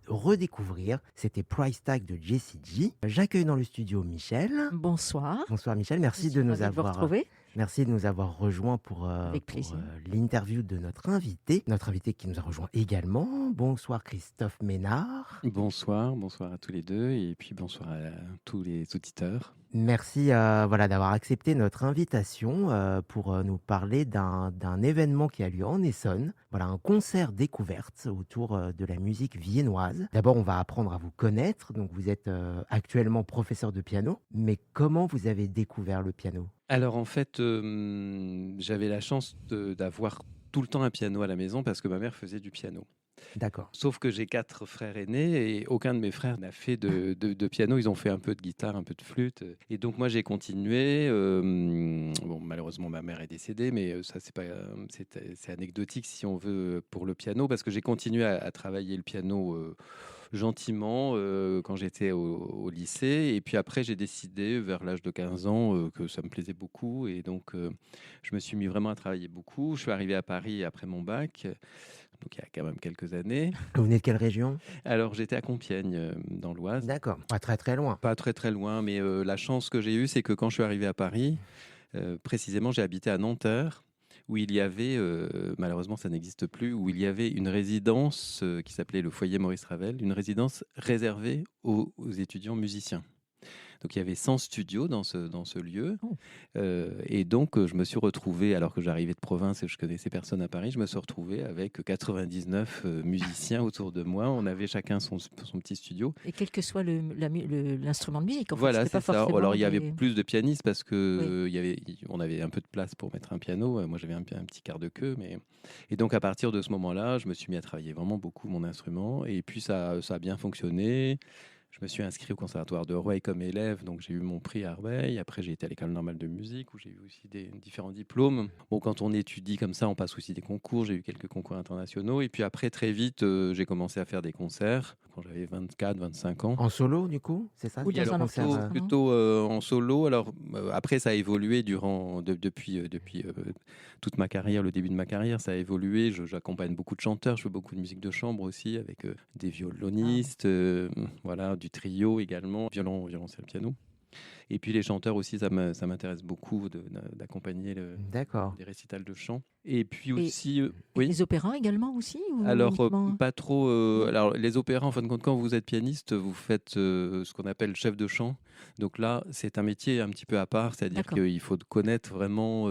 redécouvrir, c'était Price Tag de Jessie J. J'accueille dans le studio Michel. Bonsoir. Bonsoir Michel, merci Je suis de nous ravie vous avoir retrouver. Merci de nous avoir rejoints pour plaisir. l'interview de notre invité qui nous a rejoint également. Bonsoir Christophe Ménard. Bonsoir à tous les deux et puis bonsoir à tous les auditeurs. Merci d'avoir accepté notre invitation pour nous parler d'un événement qui a lieu en Essonne. Voilà, un concert découverte autour de la musique viennoise. D'abord, on va apprendre à vous connaître. Donc, vous êtes actuellement professeur de piano. Mais comment vous avez découvert le piano ? Alors en fait, j'avais la chance d'avoir tout le temps un piano à la maison parce que ma mère faisait du piano. D'accord. Sauf que j'ai 4 frères aînés et aucun de mes frères n'a fait de piano. Ils ont fait un peu de guitare, un peu de flûte. Et donc moi j'ai continué. Bon, malheureusement ma mère est décédée, mais ça c'est anecdotique si on veut pour le piano parce que j'ai continué à travailler le piano gentiment quand j'étais au lycée. Et puis après j'ai décidé vers l'âge de 15 ans que ça me plaisait beaucoup. Et donc je me suis mis vraiment à travailler beaucoup. Je suis arrivé à Paris après mon bac. Donc il y a quand même quelques années. Vous venez de quelle région ? Alors j'étais à Compiègne, dans l'Oise. D'accord, pas très très loin. Pas très très loin, mais la chance que j'ai eue, c'est que quand je suis arrivé à Paris, précisément j'ai habité à Nanterre, où il y avait, malheureusement ça n'existe plus, où il y avait une résidence qui s'appelait le foyer Maurice Ravel, une résidence réservée aux étudiants musiciens. Donc il y avait 100 studios dans ce lieu. Et donc je me suis retrouvé, alors que j'arrivais de province et que je connaissais personne à Paris, je me suis retrouvé avec 99 musiciens autour de moi. On avait chacun son petit studio. Et quel que soit l'instrument de musique, en fait, Voilà, c'était pas c'est ça. forcément Alors il y avait des- plus de pianistes parce que on avait un peu de place pour mettre un piano. Moi j'avais un petit quart de queue. Et donc à partir de ce moment-là, je me suis mis à travailler vraiment beaucoup mon instrument. Et puis ça a bien fonctionné. Je me suis inscrit au conservatoire de Rueil comme élève, donc j'ai eu mon prix à Rueil. Après, j'ai été à l'école normale de musique où j'ai eu aussi des différents diplômes. Bon, quand on étudie comme ça, on passe aussi des concours. J'ai eu quelques concours internationaux. Et puis après, très vite, j'ai commencé à faire des concerts quand j'avais 24, 25 ans. En solo, du coup, c'est ça ? Ou dans un concert, orchestre. Plutôt en solo. Alors après, ça a évolué depuis toute ma carrière, le début de ma carrière, ça a évolué. J'accompagne beaucoup de chanteurs, je fais beaucoup de musique de chambre aussi avec des violonistes, voilà, du trio également, violoncelle, piano. Et puis les chanteurs aussi, ça m'intéresse beaucoup d'accompagner D'accord. des récitals de chant. Et puis Et- aussi, Et oui. les opéras également aussi ou Alors, uniquement- pas trop. Alors, les opéras, en fin de compte, quand vous êtes pianiste, vous faites ce qu'on appelle chef de chant. Donc là, c'est un métier un petit peu à part, c'est-à-dire D'accord. qu'il faut connaître vraiment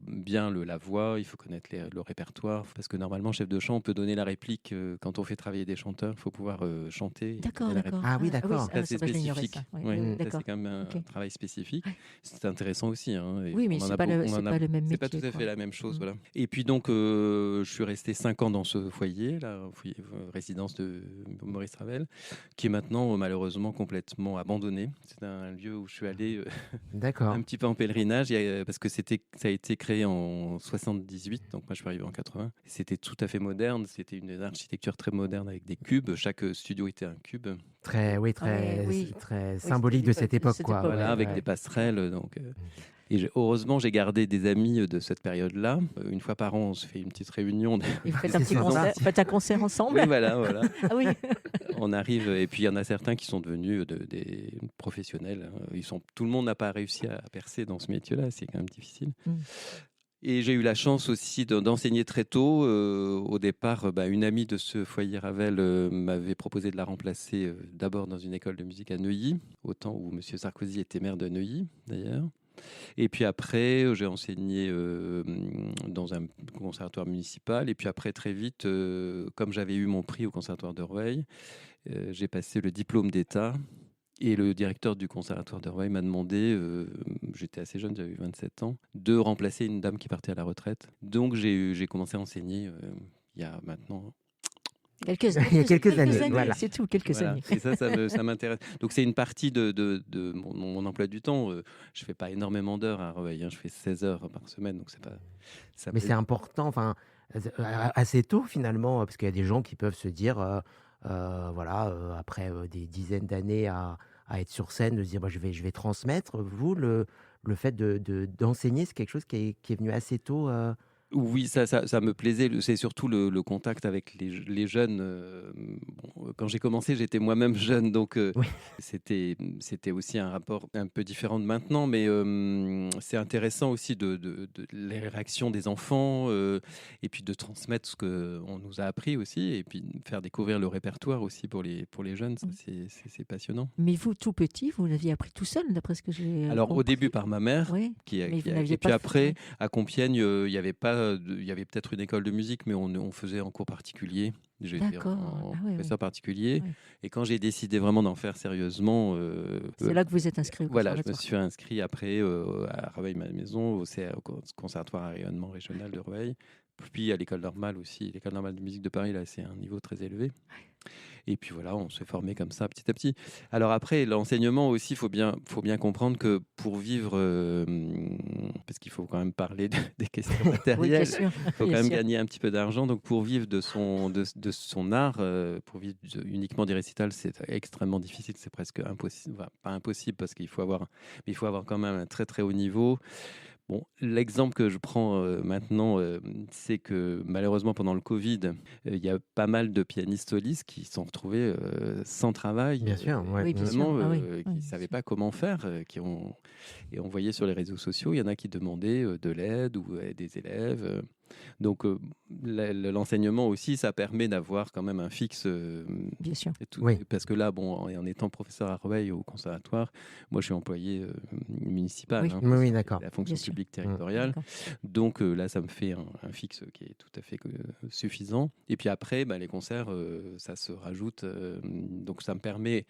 bien la voix, il faut connaître le répertoire, parce que normalement, chef de chant, on peut donner la réplique quand on fait travailler des chanteurs, il faut pouvoir chanter. et D'accord, donner la d'accord. réplique. Ah oui, d'accord. Ça, c'est ça, je l'ignorais, spécifique. ça. Ouais, ça, d'accord. c'est quand même un Ok. travail spécifique. C'est intéressant aussi. Hein, et Oui, mais on en c'est a pas le- beaucoup- on c'est en a- pas le même C'est pas métier, tout à fait quoi. la même chose. Mm. Voilà. Et puis donc, je suis resté 5 ans dans ce foyer, résidence de Maurice Ravel, qui est maintenant malheureusement complètement abandonné. C'est un lieu où je suis allé D'accord. un petit peu en pèlerinage, parce que ça a été créé en 78, donc moi je suis arrivé en 80. C'était tout à fait moderne, c'était une architecture très moderne avec des cubes, chaque studio était un cube. Très ouais, oui. très Oui, symbolique de c'était cette l'époque, époque, quoi. cette époque, Voilà, Ouais, avec ouais. des passerelles. Donc, Heureusement, j'ai gardé des amis de cette période-là. Une fois par an, on se fait une petite réunion. Et vous faites un C'est petit sympa. concert, faites un concert ensemble. Oui, voilà. Ah oui. On arrive, et puis il y en a certains qui sont devenus des professionnels. Tout le monde n'a pas réussi à percer dans ce métier-là, c'est quand même difficile. Et j'ai eu la chance aussi d'enseigner très tôt. Au départ, une amie de ce foyer Ravel m'avait proposé de la remplacer d'abord dans une école de musique à Neuilly, au temps où M. Sarkozy était maire de Neuilly, d'ailleurs. Et puis après, j'ai enseigné dans un conservatoire municipal. Et puis après, très vite, comme j'avais eu mon prix au conservatoire de Rueil, j'ai passé le diplôme d'État. Et le directeur du conservatoire de Rueil m'a demandé, j'étais assez jeune, j'avais 27 ans, de remplacer une dame qui partait à la retraite. Donc j'ai commencé à enseigner il y a maintenant... Il y a quelques années, voilà. C'est tout, quelques années. Et ça m'intéresse. Donc c'est une partie de mon emploi du temps. Je fais pas énormément d'heures à Rueil, je fais 16 heures par semaine, donc c'est pas... Mais c'est important, enfin, assez tôt finalement, parce qu'il y a des gens qui peuvent se dire, après des dizaines d'années à être sur scène, de se dire, je vais transmettre. Vous, le fait d'enseigner, c'est quelque chose qui est venu assez tôt. Oui, ça me plaisait. C'est surtout le contact avec les jeunes. Quand j'ai commencé, j'étais moi-même jeune, donc Oui. c'était aussi un rapport un peu différent de maintenant. Mais c'est intéressant aussi de les réactions des enfants et puis de transmettre ce qu'on nous a appris aussi et puis de faire découvrir le répertoire aussi pour les jeunes. Ça, c'est passionnant. Mais vous, tout petit, vous l'aviez appris tout seul, d'après ce que j'ai Alors, au compris. début, par ma mère. Oui. Mais vous n'aviez Et puis pas après, fait- à Compiègne, il y avait peut-être une école de musique, mais on faisait en cours particulier. J'ai été D'accord. en Ah ouais, professeur ouais. particulier. Ouais. Et quand j'ai décidé vraiment d'en faire sérieusement, C'est là que vous êtes inscrit au voilà, je me conservatoire. suis inscrit après à Rueil-Malmaison, au conservatoire à rayonnement régional de Rueil, puis à l'école normale aussi. L'école normale de musique de Paris, là, c'est un niveau très élevé. Et puis voilà, on s'est formé comme ça petit à petit. Alors après, l'enseignement aussi, faut bien comprendre que pour vivre, parce qu'il faut quand même parler des questions Oui, matérielles, bien sûr. il faut quand même gagner un petit peu d'argent. Donc pour vivre de son art, pour vivre uniquement des récitals, c'est extrêmement difficile. C'est presque impossible. Enfin, pas impossible parce qu'il faut avoir quand même un très très haut niveau. Bon, l'exemple que je prends maintenant, c'est que malheureusement pendant le Covid, il y a pas mal de pianistes solistes qui se sont retrouvés sans travail. Bien sûr, ouais. Oui, bien sûr. Vraiment, Ah oui, qui oui, ne savaient pas comment faire, et on voyait sur les réseaux sociaux, il y en a qui demandaient de l'aide ou des élèves. Donc l'enseignement aussi, ça permet d'avoir quand même un fixe. Bien sûr. Et tout. Oui. Parce que là, en étant professeur à Rueil au conservatoire, moi je suis employé municipal. Oui. Oui, d'accord. La fonction Bien sûr. publique territoriale. D'accord. Donc là, ça me fait un fixe qui est tout à fait suffisant. Et puis après, les concerts, ça se rajoute. Donc ça me permet,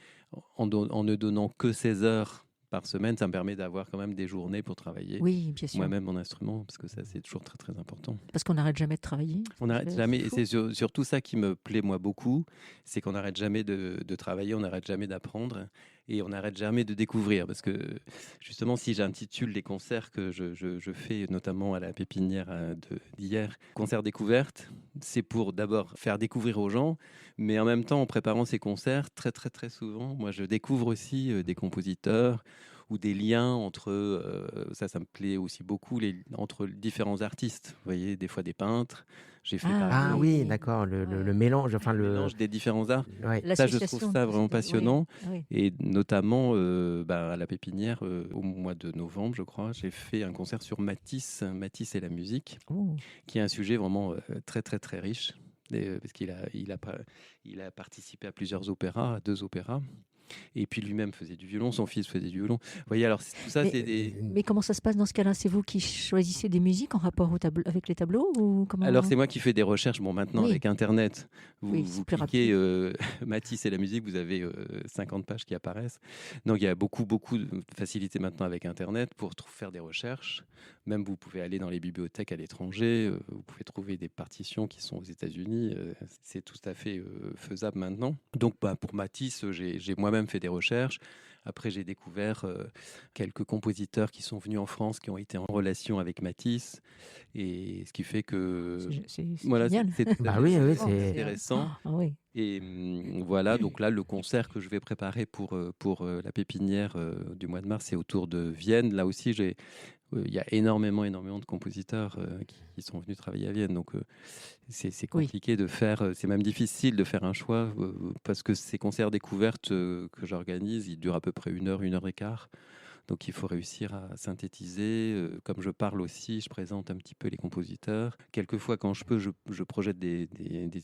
en ne donnant que 16 heures par semaine, ça me permet d'avoir quand même des journées pour travailler Oui, bien sûr. moi-même mon instrument, parce que ça, c'est toujours très très important. Parce qu'on n'arrête jamais de travailler. On n'arrête C'est jamais, et fou. c'est surtout ça qui me plaît moi beaucoup, c'est qu'on n'arrête jamais de travailler, on n'arrête jamais d'apprendre, et on n'arrête jamais de découvrir. Parce que justement, si j'intitule les concerts que je fais, notamment à la pépinière d'hier, concert découverte, c'est pour d'abord faire découvrir aux gens, mais en même temps, en préparant ces concerts, très très très souvent, moi je découvre aussi des compositeurs, ou des liens entre, ça me plaît aussi beaucoup, entre différents artistes. Vous voyez, des fois des peintres. J'ai fait Ah oui. oui, d'accord, le mélange, enfin le mélange des différents arts. ouais. Ça, je trouve L'association ça de- vraiment oui. passionnant. Ah oui. Et notamment à la pépinière, au mois de novembre, je crois, j'ai fait un concert sur Matisse et la musique, Oh. qui est un sujet vraiment très très très riche. Parce qu'il a participé à plusieurs opéras, à 2 opéras. Et puis lui-même faisait du violon, son fils faisait du violon. Vous voyez, alors tout ça, Mais- c'est des... Mais comment ça se passe dans ce cas-là? C'est vous qui choisissez des musiques en rapport avec les tableaux ou comment... Alors c'est moi qui fais des recherches. Bon, maintenant Oui. avec Internet, Oui, c'est vous plus cliquez Matisse et la musique, vous avez 50 pages qui apparaissent. Donc il y a beaucoup de facilité maintenant avec Internet pour faire des recherches. Même vous pouvez aller dans les bibliothèques à l'étranger, vous pouvez trouver des partitions qui sont aux États-Unis. C'est tout à fait faisable maintenant. Donc pour Matisse, j'ai moi-même fait des recherches. Après, j'ai découvert quelques compositeurs qui sont venus en France, qui ont été en relation avec Matisse. Et ce qui fait que... C'est Voilà, génial. c'est tout à Bah fait oui, oui, c'est- intéressant. Ah oui. Et voilà, donc là, le concert que je vais préparer pour la pépinière du mois de mars, c'est autour de Vienne. Là aussi, il y a énormément de compositeurs qui sont venus travailler à Vienne. Donc, c'est compliqué de faire, c'est même difficile de faire un choix parce que ces concerts découvertes que j'organise, ils durent à peu près 1 heure et quart. Donc il faut réussir à synthétiser. Comme je parle aussi, je présente un petit peu les compositeurs. Quelquefois, quand je peux, je projette des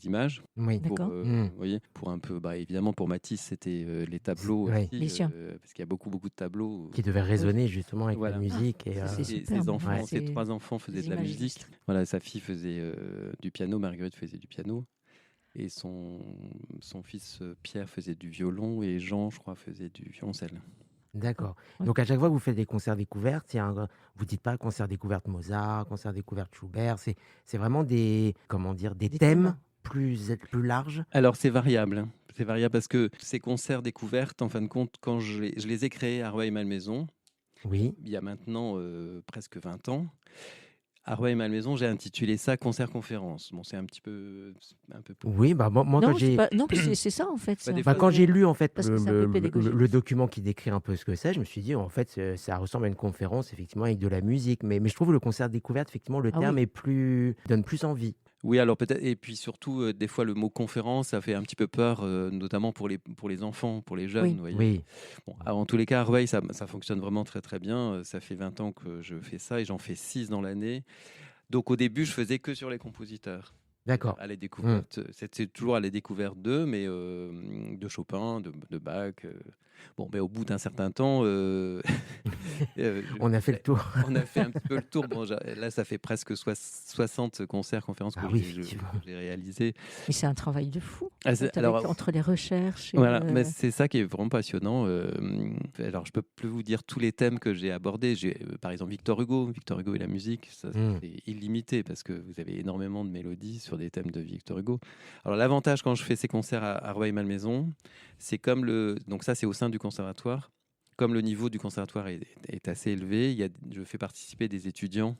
images. Oui. Pour, D'accord. vous voyez, pour un peu, évidemment, pour Matisse, c'était les tableaux Oui. aussi, Bien sûr. parce qu'il y a beaucoup de tableaux. Qui devait résonner justement avec Voilà. la musique. Et, C'est Ses superbe. enfants, Ouais. ses C'est 3 enfants faisaient des de la images musique. illustres. Voilà, sa fille faisait du piano, Marguerite faisait du piano. Et son fils Pierre faisait du violon et Jean, je crois, faisait du violoncelle. D'accord. Ouais. Donc à chaque fois que vous faites des concerts découvertes, vous dites pas concert découverte Mozart, concert découverte Schubert, c'est vraiment des Des thèmes thèmes. plus larges. Alors, c'est variable. Hein. C'est variable parce que ces concerts découvertes, en fin de compte, quand je les ai créés à Rueil-Malmaison, Oui. il y a maintenant presque 20 ans, à Rueil-Malmaison, j'ai intitulé ça concert-conférence. Bon, c'est un peu. Oui, moi Non, quand c'est j'ai pas- non, c'est ça en fait. Bah, des un fois, peu- quand j'ai lu en fait Parce que c'est un peu pédagogique. le document qui décrit un peu ce que c'est, je me suis dit en fait ça ressemble à une conférence effectivement avec de la musique, mais je trouve le concert découverte effectivement le Ah terme oui. donne plus envie. Oui, alors peut-être. Et puis surtout, des fois, le mot conférence, ça fait un petit peu peur, notamment pour les enfants, pour les jeunes. Oui. Vous voyez. Oui. Bon, alors, en tous les cas, à Rueil, ça fonctionne vraiment très très bien. Ça fait 20 ans que je fais ça et j'en fais 6 dans l'année. Donc au début, je faisais que sur les compositeurs. D'accord. À la découverte. C'était toujours à la découverte d'eux, mais de Chopin, de Bach. Bon, mais au bout d'un certain temps, On a fait le tour. on a fait un petit peu le tour. Bon, là, ça fait presque 60 concerts, conférences que Ah oui, j'ai effectivement. réalisés. Mais c'est un travail de fou. Ah, c'est- Avec- alors, entre les recherches. Et voilà, mais c'est ça qui est vraiment passionnant. Alors, je peux plus vous dire tous les thèmes que j'ai abordés. J'ai, par exemple, Victor Hugo et la musique, ça, c'est illimité parce que vous avez énormément de mélodies sur des thèmes de Victor Hugo. Alors, l'avantage quand je fais ces concerts à Rueil-Malmaison, c'est comme donc ça, c'est au sein du conservatoire. Comme le niveau du conservatoire est assez élevé, je fais participer des étudiants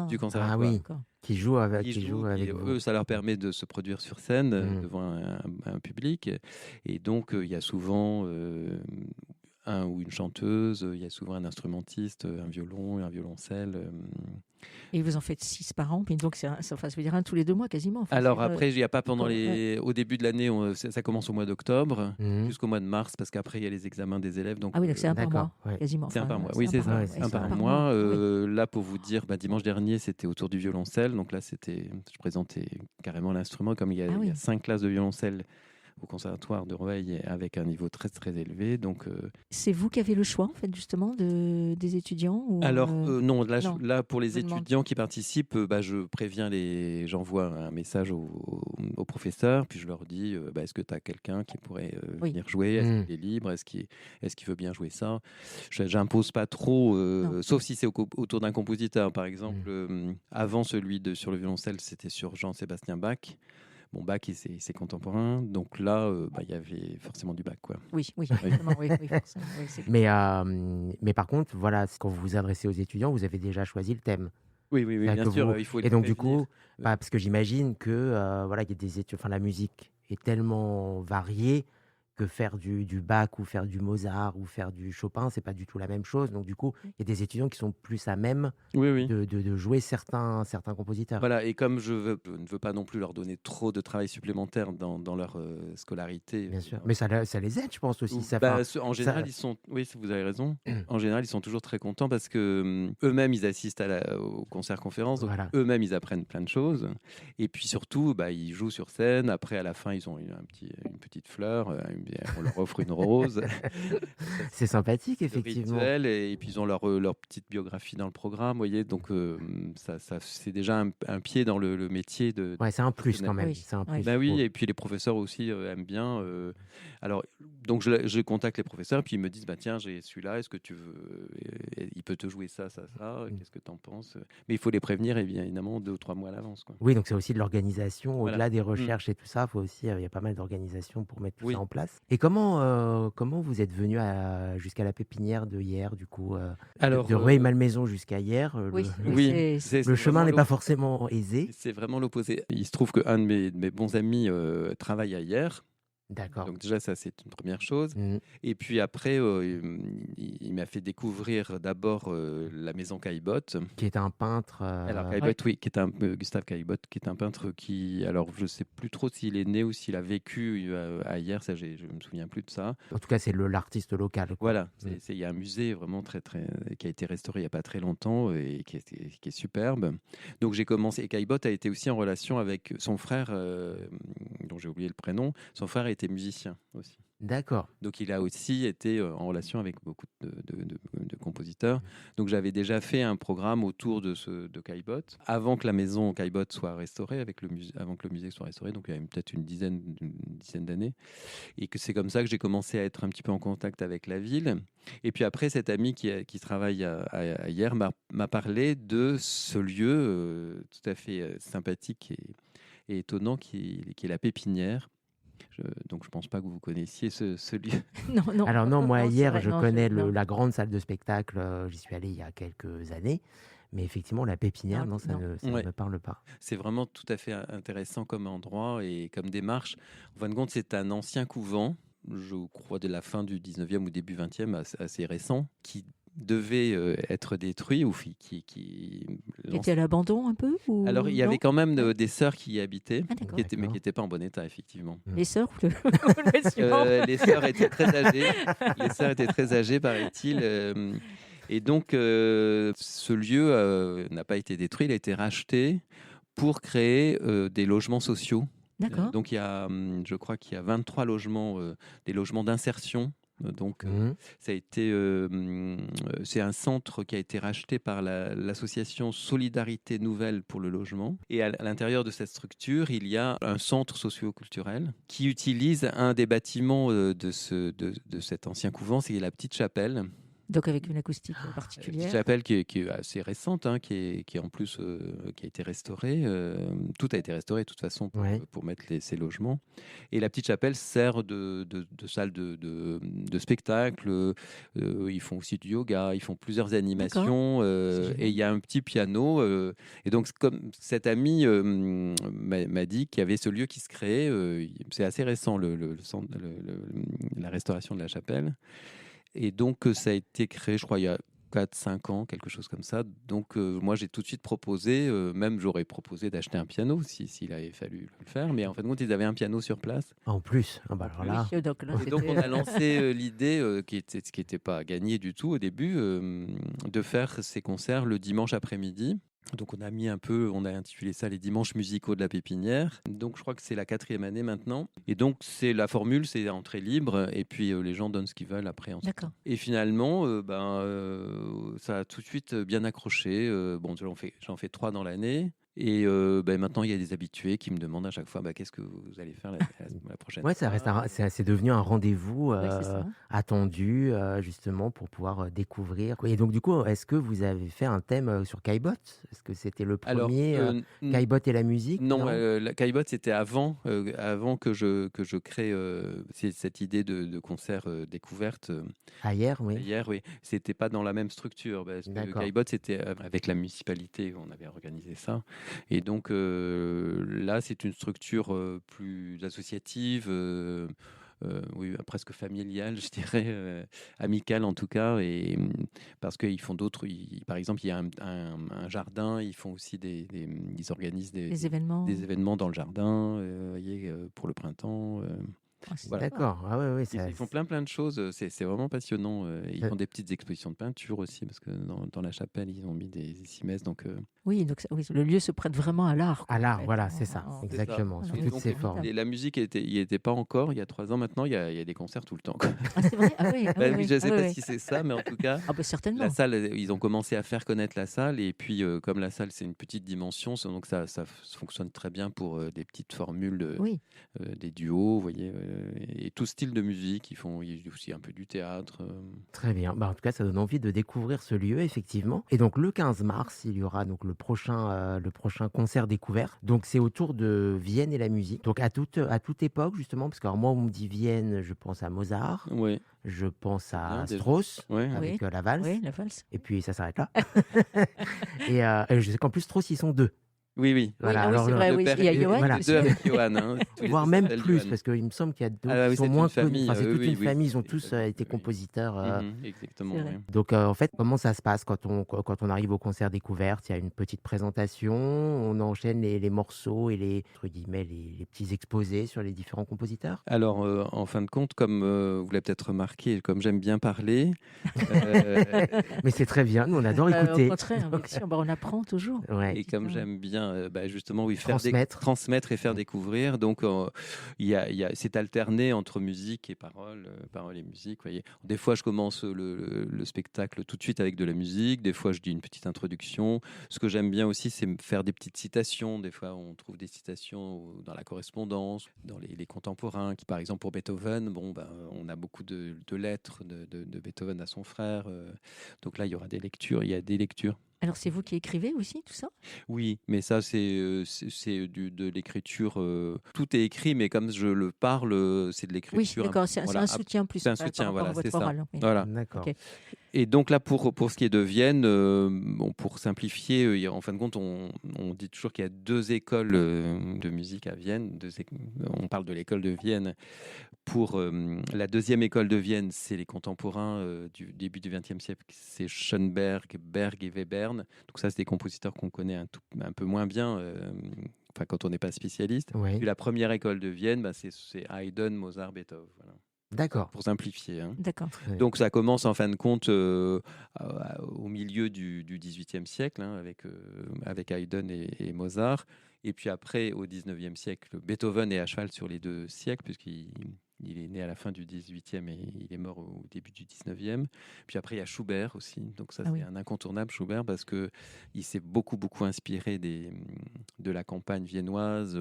du conservatoire. Ah oui. D'accord. Qui joue avec Qui vous. eux, ça leur permet de se produire sur scène Mm. devant un public. Et donc, il y a souvent un ou une chanteuse, il y a souvent un instrumentiste, un violon, un violoncelle. Et vous en faites 6 par an, puis donc ça veut dire un tous les 2 mois quasiment. Enfin, Alors c'est, après, il n'y a pas pendant ouais. au début de l'année, ça commence au mois d'octobre Mhm. jusqu'au mois de mars, parce qu'après, il y a les examens des élèves. Donc, Ah oui, donc c'est un par D'accord, mois, ouais. quasiment. c'est un Enfin, par mois. c'est Oui, c'est ça. mois, ouais, c'est Un ça. par par mois. oui. Là, pour vous dire, dimanche dernier, c'était autour du violoncelle. Donc là, je présentais carrément l'instrument. Comme il y a, Ah oui. il y a 5 classes de violoncelle au conservatoire de Rueil avec un niveau très très élevé. Donc, C'est vous qui avez le choix, en fait, justement, des étudiants ou, alors non, là, non. là pour les Je demande. étudiants qui participent, je préviens j'envoie un message au professeur, puis je leur dis est-ce que tu as quelqu'un qui pourrait Oui. venir jouer, est-ce qu'il est libre, est-ce qu'il veut bien jouer ça. J'impose pas trop, Non. sauf si c'est autour d'un compositeur. Par exemple, avant celui sur le violoncelle, c'était sur Jean-Sébastien Bach. Bon, Bach, c'est contemporain, donc là, il y avait forcément du Bach, quoi. Oui, forcément, oui, forcément, oui, c'est- Mais par contre, voilà, quand vous vous adressez aux étudiants, vous avez déjà choisi le thème. Oui, C'est-à-dire bien que sûr, vous- il faut Et les donc du prévenir. coup, parce que j'imagine que voilà, il y a des études, enfin la musique est tellement variée que faire du Bach ou faire du Mozart ou faire du Chopin, c'est pas du tout la même chose. Donc du coup, il y a des étudiants qui sont plus à même Oui. de jouer certains compositeurs. Voilà, et comme je ne veux pas non plus leur donner trop de travail supplémentaire dans leur scolarité. Bien sûr. Mais ça les aide, je pense aussi. Ça, En général, oui, vous avez raison. En général, ils sont toujours très contents parce que eux-mêmes, ils assistent au concert-conférence. Donc Voilà. eux-mêmes, ils apprennent plein de choses. Et puis surtout, ils jouent sur scène. Après, à la fin, ils ont une petite fleur. On leur offre une rose. c'est sympathique, Le effectivement. rituel, et puis ils ont leur petite biographie dans le programme, vous voyez, donc ça c'est déjà un pied dans le métier de. Ouais, c'est un plus quand même. Oui. C'est un Ouais. plus. Bah oui, et puis les professeurs aussi aiment bien. Alors, donc je contacte les professeurs, puis ils me disent tiens, j'ai celui-là, est-ce que tu veux il peut te jouer ça, qu'est-ce que tu en penses? Mais il faut les prévenir évidemment 2 ou 3 mois à l'avance, quoi. Oui, donc c'est aussi de l'organisation. Voilà. Au-delà des recherches et tout ça, il y a pas mal d'organisations pour mettre tout Oui. ça en place. Et comment vous êtes venu jusqu'à la pépinière de hier, du coup Alors, de Rueil-Malmaison jusqu'à hier Oui, oui, c'est- le chemin n'est pas forcément forcément aisé. C'est vraiment l'opposé. Il se trouve qu'un de mes bons amis travaille à Hyères. D'accord. Donc déjà, ça, c'est une première chose. Mhm. Et puis après, il m'a fait découvrir d'abord la maison Caillebotte. Qui est un peintre. Alors Caillebotte, oui, qui est Gustave Caillebotte, qui est un peintre qui, alors je sais plus trop s'il est né ou s'il a vécu à Hyères, ça, je me souviens plus de ça. En tout cas, c'est l'artiste local, quoi. Voilà, Mm. il y a un musée vraiment qui a été restauré il n'y a pas très longtemps et qui est superbe. Donc j'ai commencé, et Caillebotte a été aussi en relation avec son frère, dont j'ai oublié le prénom. Son frère était musicien aussi. D'accord. Donc il a aussi été en relation avec beaucoup de compositeurs. Donc j'avais déjà fait un programme autour de Caillebotte, avant que la maison Caillebotte soit restaurée, avant que le musée soit restauré, donc il y a peut-être une dizaine d'années. Et que c'est comme ça que j'ai commencé à être un petit peu en contact avec la ville. Et puis après, cet ami qui travaille à Hyères m'a parlé de ce lieu tout à fait sympathique et étonnant qui est la Pépinière. Donc je pense pas que vous connaissiez ce lieu. Non. Alors non, moi c'est hier, vrai, je non, connais non. la grande salle de spectacle. J'y suis allé il y a quelques années. Mais effectivement, la Pépinière, Non, non, ça non. ne Ouais. me parle pas. C'est vraiment tout à fait intéressant comme endroit et comme démarche. En fin de compte, c'est un ancien couvent, je crois de la fin du 19e ou début 20e, assez récent, qui devait être détruit ou qui Il était à l'abandon un peu ou... Alors, il y non avait quand même des sœurs qui y habitaient, Ah, d'accord. mais qui D'accord. n'étaient pas en bon état, effectivement. Les sœurs ou le suivant Les sœurs étaient très âgées. Les sœurs étaient très âgées, paraît-il. Et donc, ce lieu n'a pas été détruit, il a été racheté pour créer des logements sociaux. D'accord. Donc, je crois qu'il y a 23 logements, des logements d'insertion. Donc, Mhm. ça a été, c'est un centre qui a été racheté par l'association Solidarité Nouvelle pour le logement. Et à l'intérieur de cette structure, il y a un centre socio-culturel qui utilise un des bâtiments de cet ancien couvent, c'est la petite chapelle. Donc avec une acoustique Petite particulière. chapelle qui est assez récente, hein, qui est en plus qui a été restaurée. Tout a été restauré de toute façon pour mettre ces logements. Et la petite chapelle sert de salle de spectacle. Ils font aussi du yoga, ils font plusieurs animations. Et il y a un petit piano. Et donc, comme cet ami m'a dit qu'il y avait ce lieu qui se créait, c'est assez récent, la restauration de la chapelle. Et donc, ça a été créé, je crois, il y a 4-5 ans, quelque chose comme ça. Donc, moi, j'ai tout de suite proposé, même j'aurais proposé d'acheter un piano s'il avait fallu le faire. Mais en fin de compte, ils avaient un piano sur place. En plus, ah bah alors là. Oui, donc là, Et donc, on c'était- a lancé l'idée, qui était pas gagnée du tout au début, de faire ces concerts le dimanche après-midi. Donc on a intitulé ça les dimanches musicaux de la Pépinière. Donc je crois que c'est la 4e année maintenant. Et donc c'est la formule, c'est entrée libre et puis les gens donnent ce qu'ils veulent après. Ensuite. D'accord. Et finalement, ça a tout de suite bien accroché. Bon, j'en fais 3 dans l'année. Et maintenant, il y a des habitués qui me demandent à chaque fois qu'est-ce que vous allez faire la prochaine Ouais, fois. c'est devenu un rendez-vous Ouais, c'est ça. attendu justement pour pouvoir découvrir. Et donc du coup, est-ce que vous avez fait un thème sur Caillebotte? Est-ce que c'était le Alors, premier Caillebotte et la musique? Non, la Caillebotte, c'était avant que je crée cette idée de concert découverte. Hier, oui. Hier, oui. C'était pas dans la même structure. Parce que D'accord. Caillebotte, c'était avec la municipalité, on avait organisé ça. Et donc là, c'est une structure plus associative. Oui, presque familiale, je dirais, amicale en tout cas, et parce qu'ils font d'autres. Par exemple, il y a un jardin. Ils font aussi ils organisent Les événements. des événements dans le jardin, voyez, pour le printemps. Ah, c'est Voilà. D'accord. Ah ouais, Ils font plein de choses. C'est vraiment passionnant. Ils font des petites expositions de peinture aussi, parce que dans la chapelle, ils ont mis des cimaises. Donc, Oui, donc oui, le lieu se prête vraiment à l'art. quoi, À l'art, en fait. voilà, c'est ça, En- exactement, ça. sous Et toutes donc, ses formes. la musique n'y était pas encore il y a 3 ans. Maintenant, il y a des concerts tout le temps. Quoi. Ah, c'est vrai. Ah oui. Ah, Bah oui, oui, je ne sais ah, pas oui. si c'est ça, mais en tout cas, Ah bah certainement. la salle, ils ont commencé à faire connaître la salle. Et puis, comme la salle, c'est une petite dimension, donc ça fonctionne très bien pour des petites formules, Oui. des duos, vous voyez, et tout style de musique. Ils font aussi un peu du théâtre. Très bien. Bah, en tout cas, ça donne envie de découvrir ce lieu, effectivement. Et donc, le 15 mars, il y aura donc le prochain concert découvert. Donc, c'est autour de Vienne et la musique. Donc, à toute époque, justement, parce que alors, moi, on me dit Vienne, je pense à Mozart, Oui, je pense à Bien, déjà. Strauss, ouais. avec Oui. la valse. Oui, la valse. Et puis, ça s'arrête là. Et je sais qu'en plus, Strauss, ils sont 2. Oui, oui. Voilà, ah oui, alors, c'est vrai, Le oui, père il y a et- Johan voilà. les aussi. deux avec Johan. Tous les voire deux même s'appellent plus, Johan. parce qu'il me semble qu'il y a d'autres Ah oui, qui sont c'est une moins connus. famille, Enfin, c'est toute oui, une oui, famille, ils ont oui, tous oui. été compositeurs. Exactement. C'est vrai. Oui. Donc, en fait, comment ça se passe quand on arrive au concert découverte? Il y a une petite présentation, on enchaîne les morceaux et entre guillemets, les petits exposés sur les différents compositeurs. Alors, en fin de compte, comme vous l'avez peut-être remarqué, comme j'aime bien parler, euh, Mais c'est très bien, nous on adore Au écouter. contraire, bien sûr, on apprend toujours. Ouais. et comme ça. j'aime bien justement oui, transmettre et faire découvrir, donc c'est alterné entre musique et parole et musique. Voyez. Des fois, je commence le spectacle tout de suite avec de la musique, des fois, je dis une petite introduction. Ce que j'aime bien aussi, c'est faire des petites citations. Des fois, on trouve des citations dans la correspondance, dans les contemporains, qui par exemple pour Beethoven, on a beaucoup de lettres de Beethoven à son frère. Donc là, il y aura des lectures, il y a des lectures. Alors, c'est vous qui écrivez aussi tout ça? Oui, mais ça, c'est de l'écriture. Tout est écrit, mais comme je le parle, c'est de Oui, l'écriture. d'accord, c'est Voilà. un soutien plus. C'est un par soutien, rapport à voilà, votre c'est ça. oral, oui. Voilà. D'accord. Ok. Et donc là, pour ce qui est de Vienne, pour simplifier, en fin de compte, on dit toujours qu'il y a 2 écoles de musique à Vienne. On parle de l'école de Vienne. Pour la deuxième école de Vienne, c'est les contemporains du début du XXe siècle. C'est Schoenberg, Berg et Webern. Donc ça, c'est des compositeurs qu'on connaît un peu moins bien. Quand on n'est pas spécialiste. Oui. Puis la première école de Vienne, c'est Haydn, Mozart, Beethoven. Voilà. D'accord. Pour simplifier. Hein. D'accord. Donc ça commence en fin de compte au milieu du XVIIIe siècle avec Haydn et Mozart. Et puis après, au XIXe siècle, Beethoven est à cheval sur les 2 siècles puisqu'il est né à la fin du XVIIIe et il est mort au début du XIXe. Puis après, il y a Schubert aussi. Donc ça, c'est un incontournable, Schubert, parce qu'il s'est beaucoup inspiré de la campagne viennoise.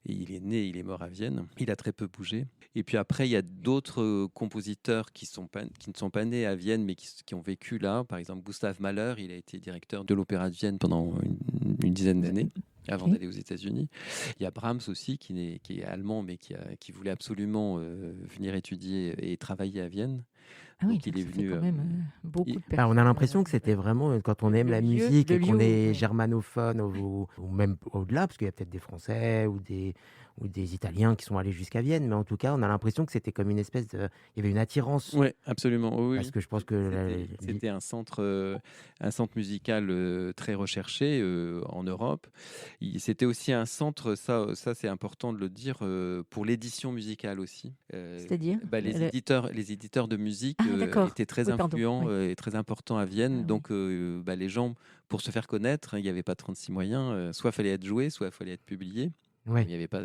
Et il est né, il est mort à Vienne. Il a très peu bougé. Et puis après, il y a d'autres compositeurs qui ne sont pas nés à Vienne, mais qui ont vécu là. Par exemple, Gustav Mahler, il a été directeur de l'Opéra de Vienne pendant une dizaine d'années. Avant d'aller aux États-Unis. Il y a Brahms aussi, qui est allemand, mais qui voulait absolument venir étudier et travailler à Vienne. Ah oui, donc il est ça fait venu. quand même beaucoup de personnes. On a l'impression que c'était vraiment, quand on aime la musique et qu'on est germanophone ou même au-delà, parce qu'il y a peut-être des Français ou des Italiens qui sont allés jusqu'à Vienne, mais en tout cas, on a l'impression que c'était comme une espèce de... Il y avait une attirance. Oui, absolument. Oui, parce que je pense que... C'était un centre musical très recherché en Europe. C'était aussi un centre, ça c'est important de le dire, pour l'édition musicale aussi. C'est-à-dire les éditeurs de musique étaient très influents et très importants à Vienne. Donc les gens, pour se faire connaître, il n'y avait pas 36 moyens. Soit il fallait être joué, soit il fallait être publié. Ouais. Il y avait pas.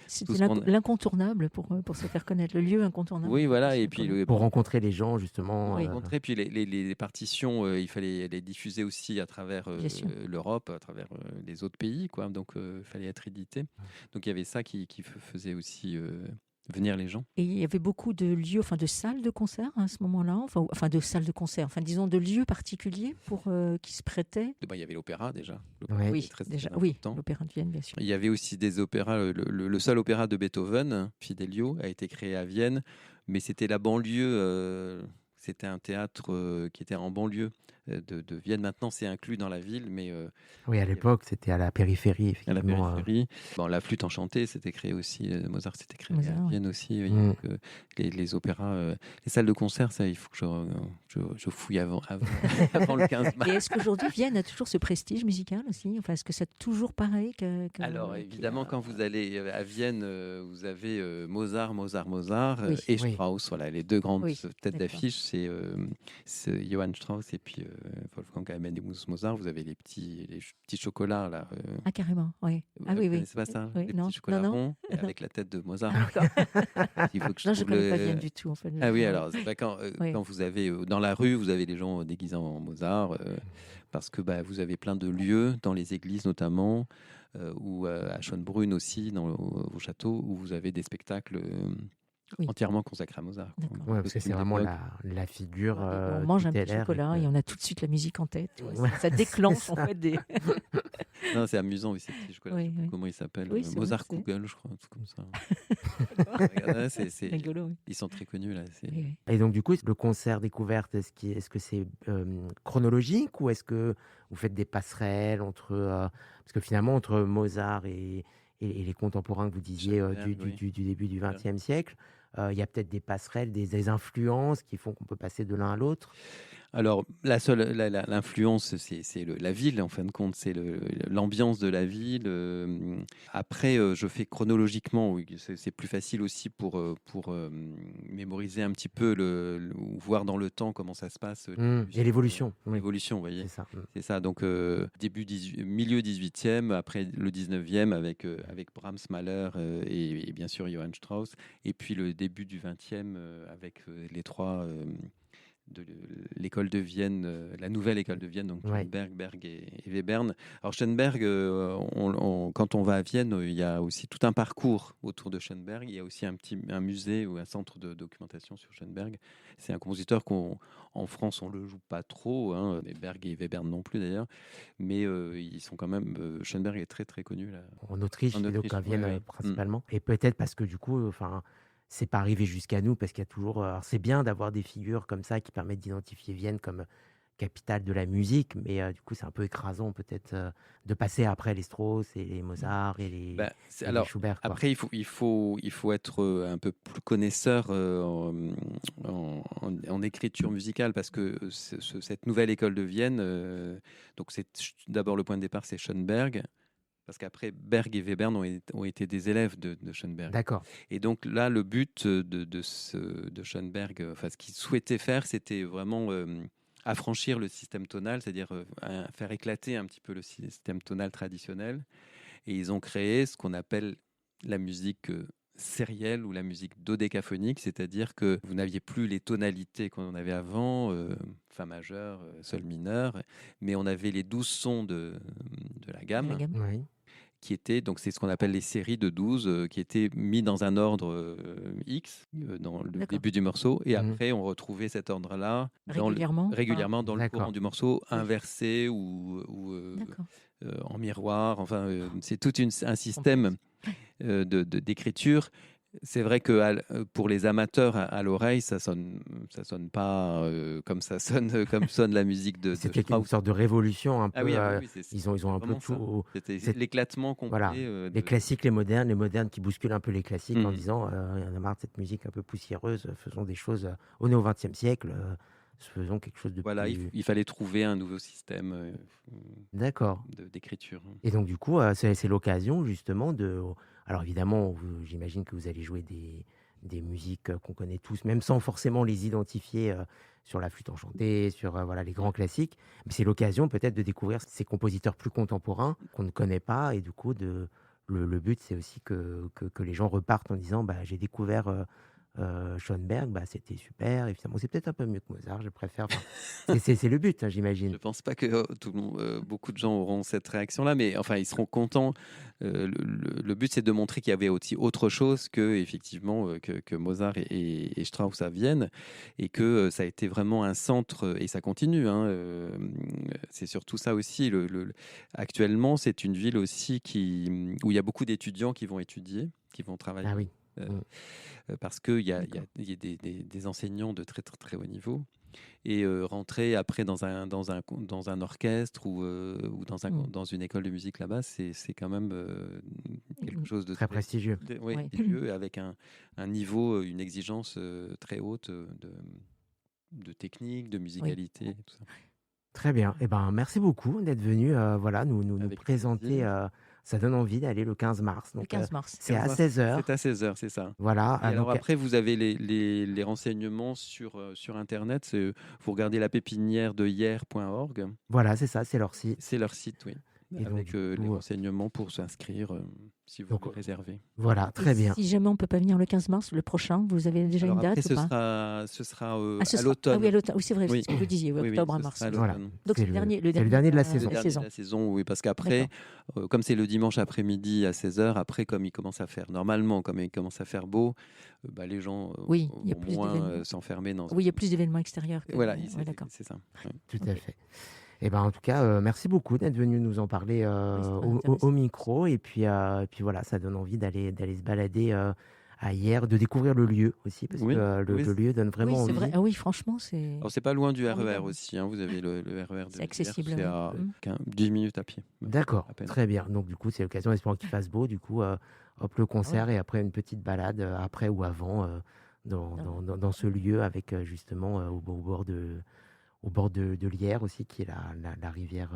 C'était l'incontournable pour se faire connaître, le lieu incontournable. Oui, voilà. Et puis pour rencontrer les gens justement. Rencontrer, puis les partitions, il fallait les diffuser aussi à travers l'Europe, à travers les autres pays, quoi. Donc il fallait être édité. Donc il y avait ça qui faisait aussi venir les gens. Et il y avait beaucoup de lieux, de salles de concert à ce moment-là, de salles de concert, disons de lieux particuliers qui se prêtaient. Il y avait l'opéra déjà. Oui, l'opéra de Vienne, bien sûr. Il y avait aussi des opéras. Le seul opéra de Beethoven, Fidelio, a été créé à Vienne, mais c'était la banlieue. C'était un théâtre qui était en banlieue de Vienne. Maintenant, c'est inclus dans la ville, mais... oui, à l'époque, c'était à la périphérie, effectivement. À la périphérie. La flûte enchantée, c'était créé aussi... Mozart, c'était créé à Vienne aussi. Donc, les opéras... les salles de concert, ça, il faut que je fouille avant le 15 mars. Et est-ce qu'aujourd'hui, Vienne a toujours ce prestige musical aussi ? Est-ce que c'est toujours pareil Alors, évidemment, quand vous allez à Vienne, vous avez Mozart et Strauss. Voilà, les 2 grandes têtes d'affiche, c'est Johann Strauss et puis Wolfgang Amadeus Mozart. Vous avez les petits chocolats là. Ah carrément, oui. Ah oui. C'est pas ça. Oui, les petits chocolats ronds avec la tête de Mozart. Il faut que je connais pas Vienne du tout en fait. Ah oui, alors c'est pas quand vous avez dans la rue, vous avez les gens déguisés en Mozart parce que vous avez plein de lieux dans les églises notamment ou à Schönbrunn aussi au château où vous avez des spectacles. Entièrement consacré à Mozart. Ouais, parce que c'est vraiment la figure. On mange un petit chocolat et on a tout de suite la musique en tête. Ça déclenche en fait des. Non, c'est amusant, oui, ces petits chocolats. Oui, Je sais plus oui. comment ils s'appellent. Oui, c'est vrai, Mozart c'est- Kugel, je crois, un truc comme ça. D'accord. Ouais, c'est- Rigolo, oui. Ils sont très connus là. Oui, oui. Et donc, du coup, le concert découverte, est-ce que c'est chronologique ou est-ce que vous faites des passerelles entre. Parce que finalement, entre Mozart et les contemporains que vous disiez Schoenberg, oui. du début du XXe siècle, il y a peut-être des passerelles, des influences qui font qu'on peut passer de l'un à l'autre. Alors, l'influence, c'est la ville, en fin de compte, c'est l'ambiance de la ville. Après, je fais chronologiquement, oui, c'est plus facile aussi pour mémoriser un petit peu, ou voir dans le temps comment ça se passe. Et l'évolution. Oui, L'évolution, vous voyez. c'est ça. C'est ça, donc milieu 18e, après le 19e avec Brahms, Mahler et bien sûr Johann Strauss, et puis le début du 20e avec les trois de l'école de Vienne, la nouvelle école de Vienne, donc Ouais. Schoenberg, Berg et Webern. Alors Schoenberg, quand on va à Vienne, il y a aussi tout un parcours autour de Schoenberg. Il y a aussi un musée ou un centre de documentation sur Schoenberg. C'est un compositeur qu'en France, on le joue pas trop, hein, et Berg et Webern non plus d'ailleurs, mais ils sont quand même. Schoenberg est très très connu là. En Autriche, En et donc Autriche, à Vienne ouais, ouais. principalement. Et peut-être parce que du coup, enfin, c'est pas arrivé jusqu'à nous, parce qu'il y a toujours. Alors, c'est bien d'avoir des figures comme ça qui permettent d'identifier Vienne comme capitale de la musique, mais du coup, c'est un peu écrasant peut-être de passer après les Strauss et les Mozart et les, Bah, et les alors, Schubert. Quoi. après, il faut être un peu plus connaisseur en écriture musicale parce que cette nouvelle école de Vienne, donc c'est d'abord le point de départ, c'est Schoenberg. Parce qu'après, Berg et Webern ont été des élèves de Schoenberg. D'accord. Et donc là, le but de Schoenberg, enfin, ce qu'il souhaitait faire, c'était vraiment affranchir le système tonal, c'est-à-dire faire éclater un petit peu le système tonal traditionnel. Et ils ont créé ce qu'on appelle la musique sérielle ou la musique dodécaphonique, c'est-à-dire que vous n'aviez plus les tonalités qu'on avait avant, fa majeur, sol mineur, mais on avait les 12 sons de la gamme. La gamme. Oui. Qui étaient, donc c'est ce qu'on appelle les séries de 12, qui étaient mis dans un ordre X dans le D'accord. début du morceau, et Mhm. après on retrouvait cet ordre-là Régulièrement. dans le D'accord. courant du morceau, inversé ou D'accord. en miroir. Enfin, c'est tout un système d'écriture. C'est vrai que pour les amateurs à l'oreille, ça sonne pas comme comme sonne la musique de C'était une Strauss. sorte de révolution un peu. Ah oui, ah oui, c'est ils ont un peu vraiment ça. tout. C'était c'est- l'éclatement complet. Voilà. Les classiques, les modernes qui bousculent un peu les classiques en Mhm. disant il y en a marre de cette musique un peu poussiéreuse, faisons des choses. On est au XXe siècle, faisons quelque chose de Voilà, plus. il fallait trouver un nouveau système D'accord. d'écriture. Et donc, du coup, c'est l'occasion justement de. Alors, évidemment, j'imagine que vous allez jouer des musiques qu'on connaît tous, même sans forcément les identifier sur la flûte enchantée, sur voilà, les grands classiques. Mais c'est l'occasion peut-être de découvrir ces compositeurs plus contemporains qu'on ne connaît pas. Et du coup, le but, c'est aussi que les gens repartent en disant bah, j'ai découvert Schoenberg, bah, c'était super. Et finalement, c'est peut-être un peu mieux que Mozart, je préfère. Enfin, c'est le but, hein, Je j'imagine. ne pense pas que beaucoup de gens auront cette réaction-là, mais enfin, ils seront contents. Le but, c'est de montrer qu'il y avait aussi autre chose que, effectivement, que Mozart et Strauss à Vienne, et que ça a été vraiment un centre, et ça continue. Hein, c'est surtout ça aussi. Actuellement, c'est une ville aussi où il y a beaucoup d'étudiants qui vont étudier, qui vont travailler. Ah oui. Parce qu'il y a des enseignants de très, très, très haut niveau. Et rentrer après dans un orchestre ou dans une école de musique là-bas, c'est quand même quelque chose de Très prestigieux. oui, Ouais. prestigieux, avec un niveau, une exigence très haute de technique, de musicalité. Tout ça. Très bien. Eh ben, merci beaucoup d'être venu voilà, nous Avec présenter. plaisir. Ça donne envie d'aller le 15 mars. Le Donc, 15 mars. c'est à 15 16h. C'est à 16h, c'est ça. Voilà. Et alors donc, après, vous avez les renseignements sur Internet. Vous regardez la pépinière de hier.org. voilà, c'est ça, c'est leur site. C'est leur site, oui. Et donc, Avec du les coup, renseignements pour s'inscrire si vous donc, voulez réserver. Voilà, Et très bien. Si jamais on ne peut pas venir le 15 mars, le prochain, vous avez déjà Alors une date après, ou pas ce sera Ah, ce à sera- l'automne. Ah oui, à l'automne. Oui, c'est vrai, Oui. c'est ce que vous disiez, oui, Oui, oui, octobre à ce mars. sera à Voilà. l'automne. Donc C'est c'est le dernier c'est le dernier de la saison. Le dernier saison. de la saison, oui, parce qu'après, comme c'est le dimanche après-midi à 16h, après, comme il commence à faire beau, les gens Oui, il y a vont plus moins d'événements. s'enfermer dans Oui, il y a plus d'événements extérieurs. Voilà, Ouais, d'accord. c'est ça. Ouais. Tout à fait. Et ben, en tout cas, merci beaucoup d'être venu nous en parler c'était au intéressant. micro. Et puis voilà, ça donne envie d'aller se balader à Hyères, de découvrir le lieu aussi, parce Oui, que oui, le lieu donne Oui, vraiment c'est envie. vrai. Ah oui, franchement, c'est Alors, c'est pas loin du RER formidable. aussi, hein. Vous avez le RER de C'est Hyères, accessible. c'est Oui. à Mm. 10 minutes à pied. même pas, D'accord, à peine. très bien. Donc du coup, c'est l'occasion, espérant qu'il fasse beau, du coup, hop, le concert et après une petite balade, après ou avant, dans ce lieu avec justement au bord de l'Yerres aussi, qui est la rivière.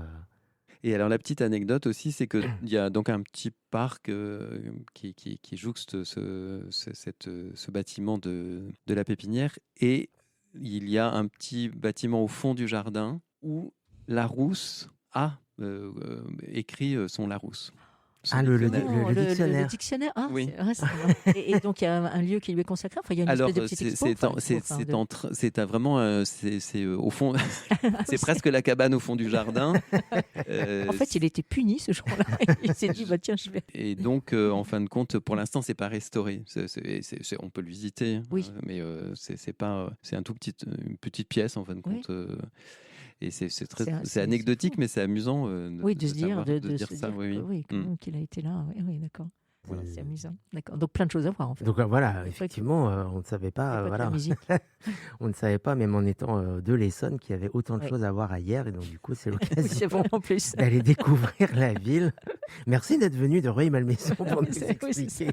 Et alors la petite anecdote aussi, c'est qu'il y a donc un petit parc qui jouxte ce bâtiment de la pépinière, et il y a un petit bâtiment au fond du jardin où Larousse a écrit son Larousse. Son Ah, le dictionnaire. di- Le dictionnaire. dictionnaire. Ah, Oui. c'est vrai. Et donc, il y a un lieu qui lui est consacré. Enfin, il y a une Alors, espèce de petite expo. Enfin, expo, enfin, de- vraiment, c'est au fond, Ah oui, c'est presque la cabane au fond du jardin. En fait, il était puni ce jour-là. Il s'est dit, bah, tiens, je vais. Et donc, en fin de compte, pour l'instant, c'est pas restauré. On peut le visiter, Oui. mais c'est pas. C'est une petite pièce en fin de Oui. compte. Et c'est C'est anecdotique, fou. mais c'est amusant. Oui, de se dire, savoir- de dire se ça. dire Oui, que, oui, quand Mm. même qu'il a été là. Oui, oui, d'accord. Voilà. C'est amusant. D'accord. Donc, plein de choses à voir, en fait. Donc voilà, C'est pas effectivement, on ne savait C'est pas, pas que la voilà, musique. on ne savait pas, même en étant de l'Essonne, qu'il y avait autant de Ouais. choses à voir à Hyères, et donc du coup, c'est Oui, c'est l'occasion vrai en plus. d'aller découvrir la ville. Merci d'être venu de Rueil-Malmaison pour nous Oui, c'est expliquer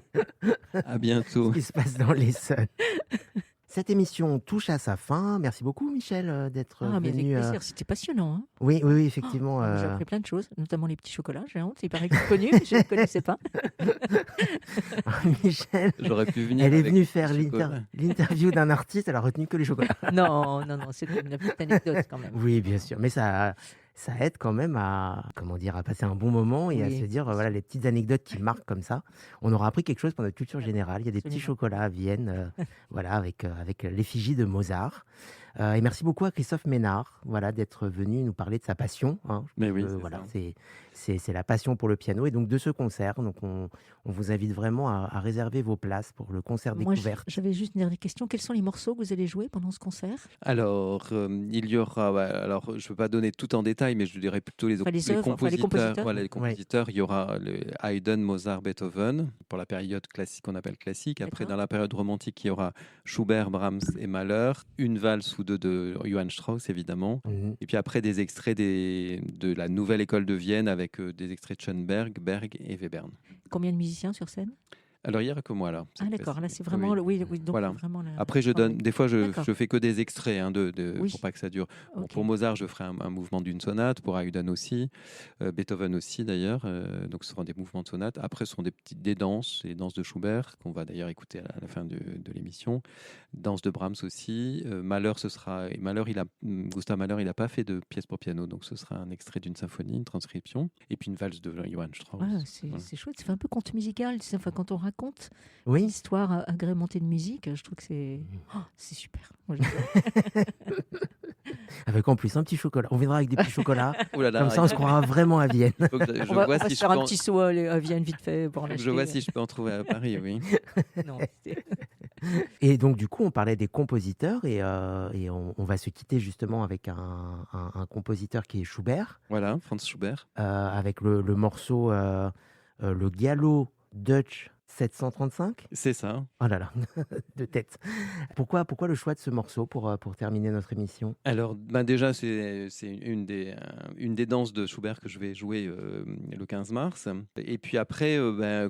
À ce bientôt. qui se passe dans l'Essonne. Cette émission touche à sa fin. Merci beaucoup, Michel, d'être Ah, mais avec venu. plaisir. C'était passionnant. Hein. Oui, effectivement. J'ai appris plein de choses, notamment les petits chocolats. J'ai honte. Il paraît qu'ils sont connus, mais je ne connaissais pas. Michel, J'aurais pu venir. elle est avec venue des faire chocolats. l'interview d'un artiste, elle a retenu que les chocolats. Non, c'est une petite anecdote quand même. Oui, bien sûr, mais ça aide quand même à, comment dire, à passer un bon moment et à Oui, se dire, voilà, les petites anecdotes qui marquent comme ça. On aura appris quelque chose pour notre culture générale. Il y a des petits Absolument. chocolats à Vienne, voilà, avec l'effigie de Mozart. Et merci beaucoup à Christophe Ménard, voilà, d'être venu nous parler de sa passion. Hein. Mais oui, Voilà, ça. c'est la passion pour le piano et donc de ce concert. Donc on vous invite vraiment à réserver vos places pour le concert Moi, découverte. j'avais juste une dernière question. Quels sont les morceaux que vous allez jouer pendant ce concert? Alors, il y aura. Alors, je ne peux pas donner tout en détail, mais je dirais plutôt les Enfin, les œuvres, enfin, les compositeurs. Voilà, les compositeurs. Il y aura le Haydn, Mozart, Beethoven pour la période classique qu'on appelle classique. Après, D'accord. dans la période romantique, il y aura Schubert, Brahms et Mahler, une valse ou deux de Johann Strauss, évidemment. Mhm. Et puis après, des extraits de la nouvelle école de Vienne avec des extraits de Schoenberg, Berg et Webern. Combien de musiciens sur scène? Alors, il n'y aura que moi là. Ah, d'accord. Là, précisé. c'est vraiment. Oui. Oui, donc Voilà. vraiment. Après, je donne. Des fois, D'accord. je fais que des extraits Oui. pour pas que ça dure. Bon, Ok. pour Mozart, je ferai un mouvement d'une sonate. Pour Haydn aussi. Beethoven aussi, d'ailleurs. Donc, ce seront des mouvements de sonate. Après, ce seront des danses, les danses de Schubert, qu'on va d'ailleurs écouter à la fin de l'émission. Danse de Brahms aussi. Mahler, Gustav Mahler, il n'a pas fait de pièce pour piano. Donc, ce sera un extrait d'une symphonie, une transcription. Et puis, une valse de Johann Strauss. Ouais, c'est Voilà. c'est chouette. Ça fait un peu conte musical. Tu sais, enfin, quand on raconte Oui. une histoire agrémentée de musique, je trouve que c'est super. Moi, j'adore. Avec en plus un petit chocolat. On viendra avec des petits chocolats. Ouh là là, Comme ça, on se croira vraiment à Vienne. faut que je On va vois se si je faire peux un en- petit saut à Vienne vite fait pour en je acheter. vois si je peux en trouver à Paris, oui. Non, Et donc, du coup, on parlait des compositeurs et on va se quitter justement avec un compositeur qui est Schubert, Voilà, Franz Schubert. avec le morceau le Gallo Dutch 735. C'est ça. Oh là là, de tête. Pourquoi le choix de ce morceau pour terminer notre émission? Alors, déjà, c'est une des danses de Schubert que je vais jouer le 15 mars. Et puis après,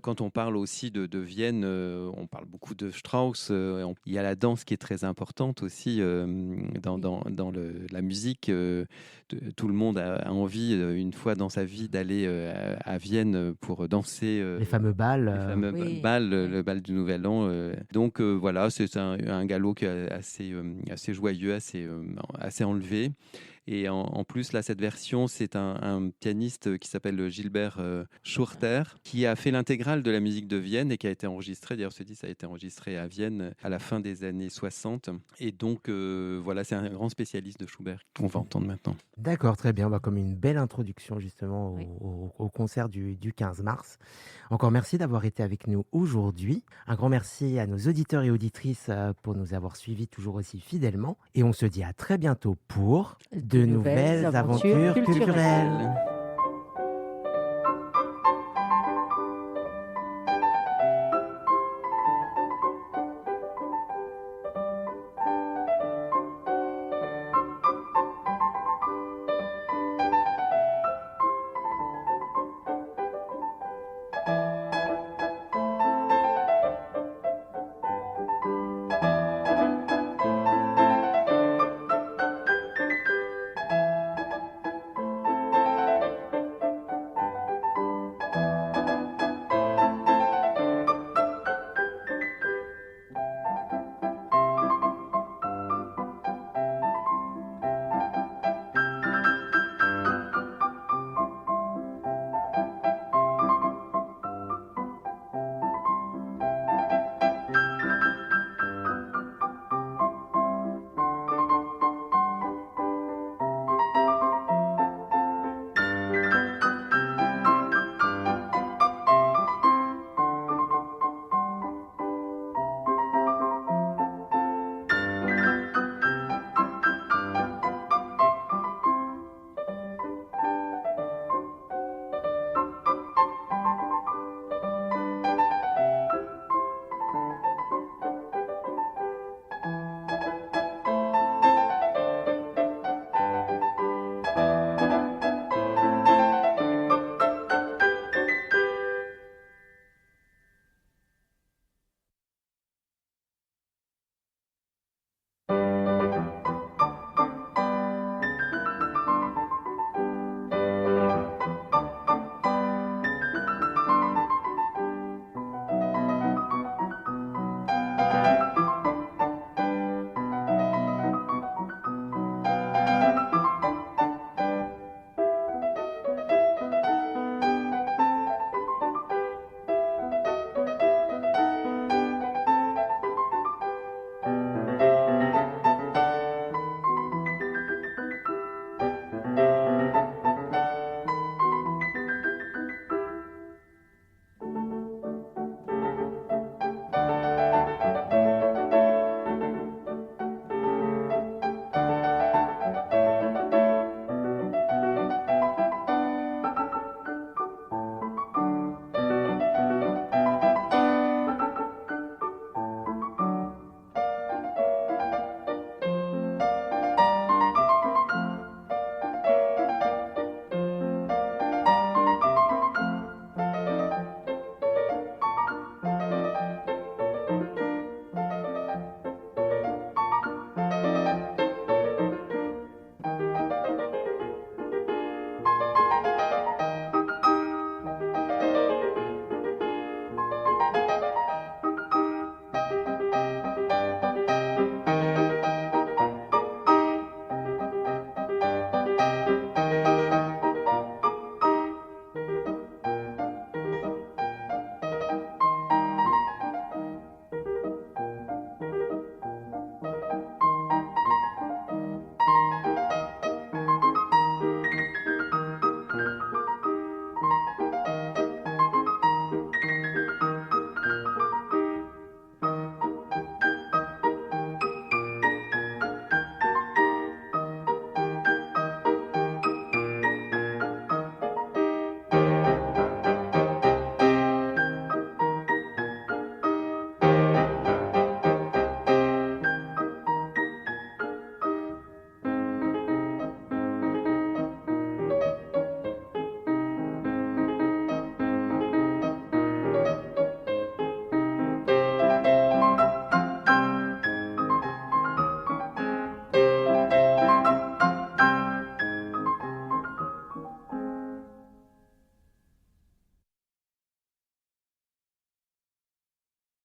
quand on parle aussi de Vienne, on parle beaucoup de Strauss. Il y a la danse qui est très importante aussi dans la musique. Tout le monde a envie, une fois dans sa vie, d'aller à Vienne pour danser. Les fameux balles. Les fameux Oui. bal, le bal du Nouvel An. Donc voilà, c'est un galop qui est assez joyeux, assez enlevé. Et en plus, là, cette version, c'est un pianiste qui s'appelle Gilbert Schurter, qui a fait l'intégrale de la musique de Vienne et qui a été enregistré. D'ailleurs, ce disque a été enregistré à Vienne à la fin des années 60. Et donc, voilà, c'est un grand spécialiste de Schubert qu'on va entendre maintenant. D'accord, très bien. Comme une belle introduction justement Oui. au concert du 15 mars. Encore merci d'avoir été avec nous aujourd'hui. Un grand merci à nos auditeurs et auditrices pour nous avoir suivis toujours aussi fidèlement. Et on se dit à très bientôt pour de nouvelles aventures culturelles.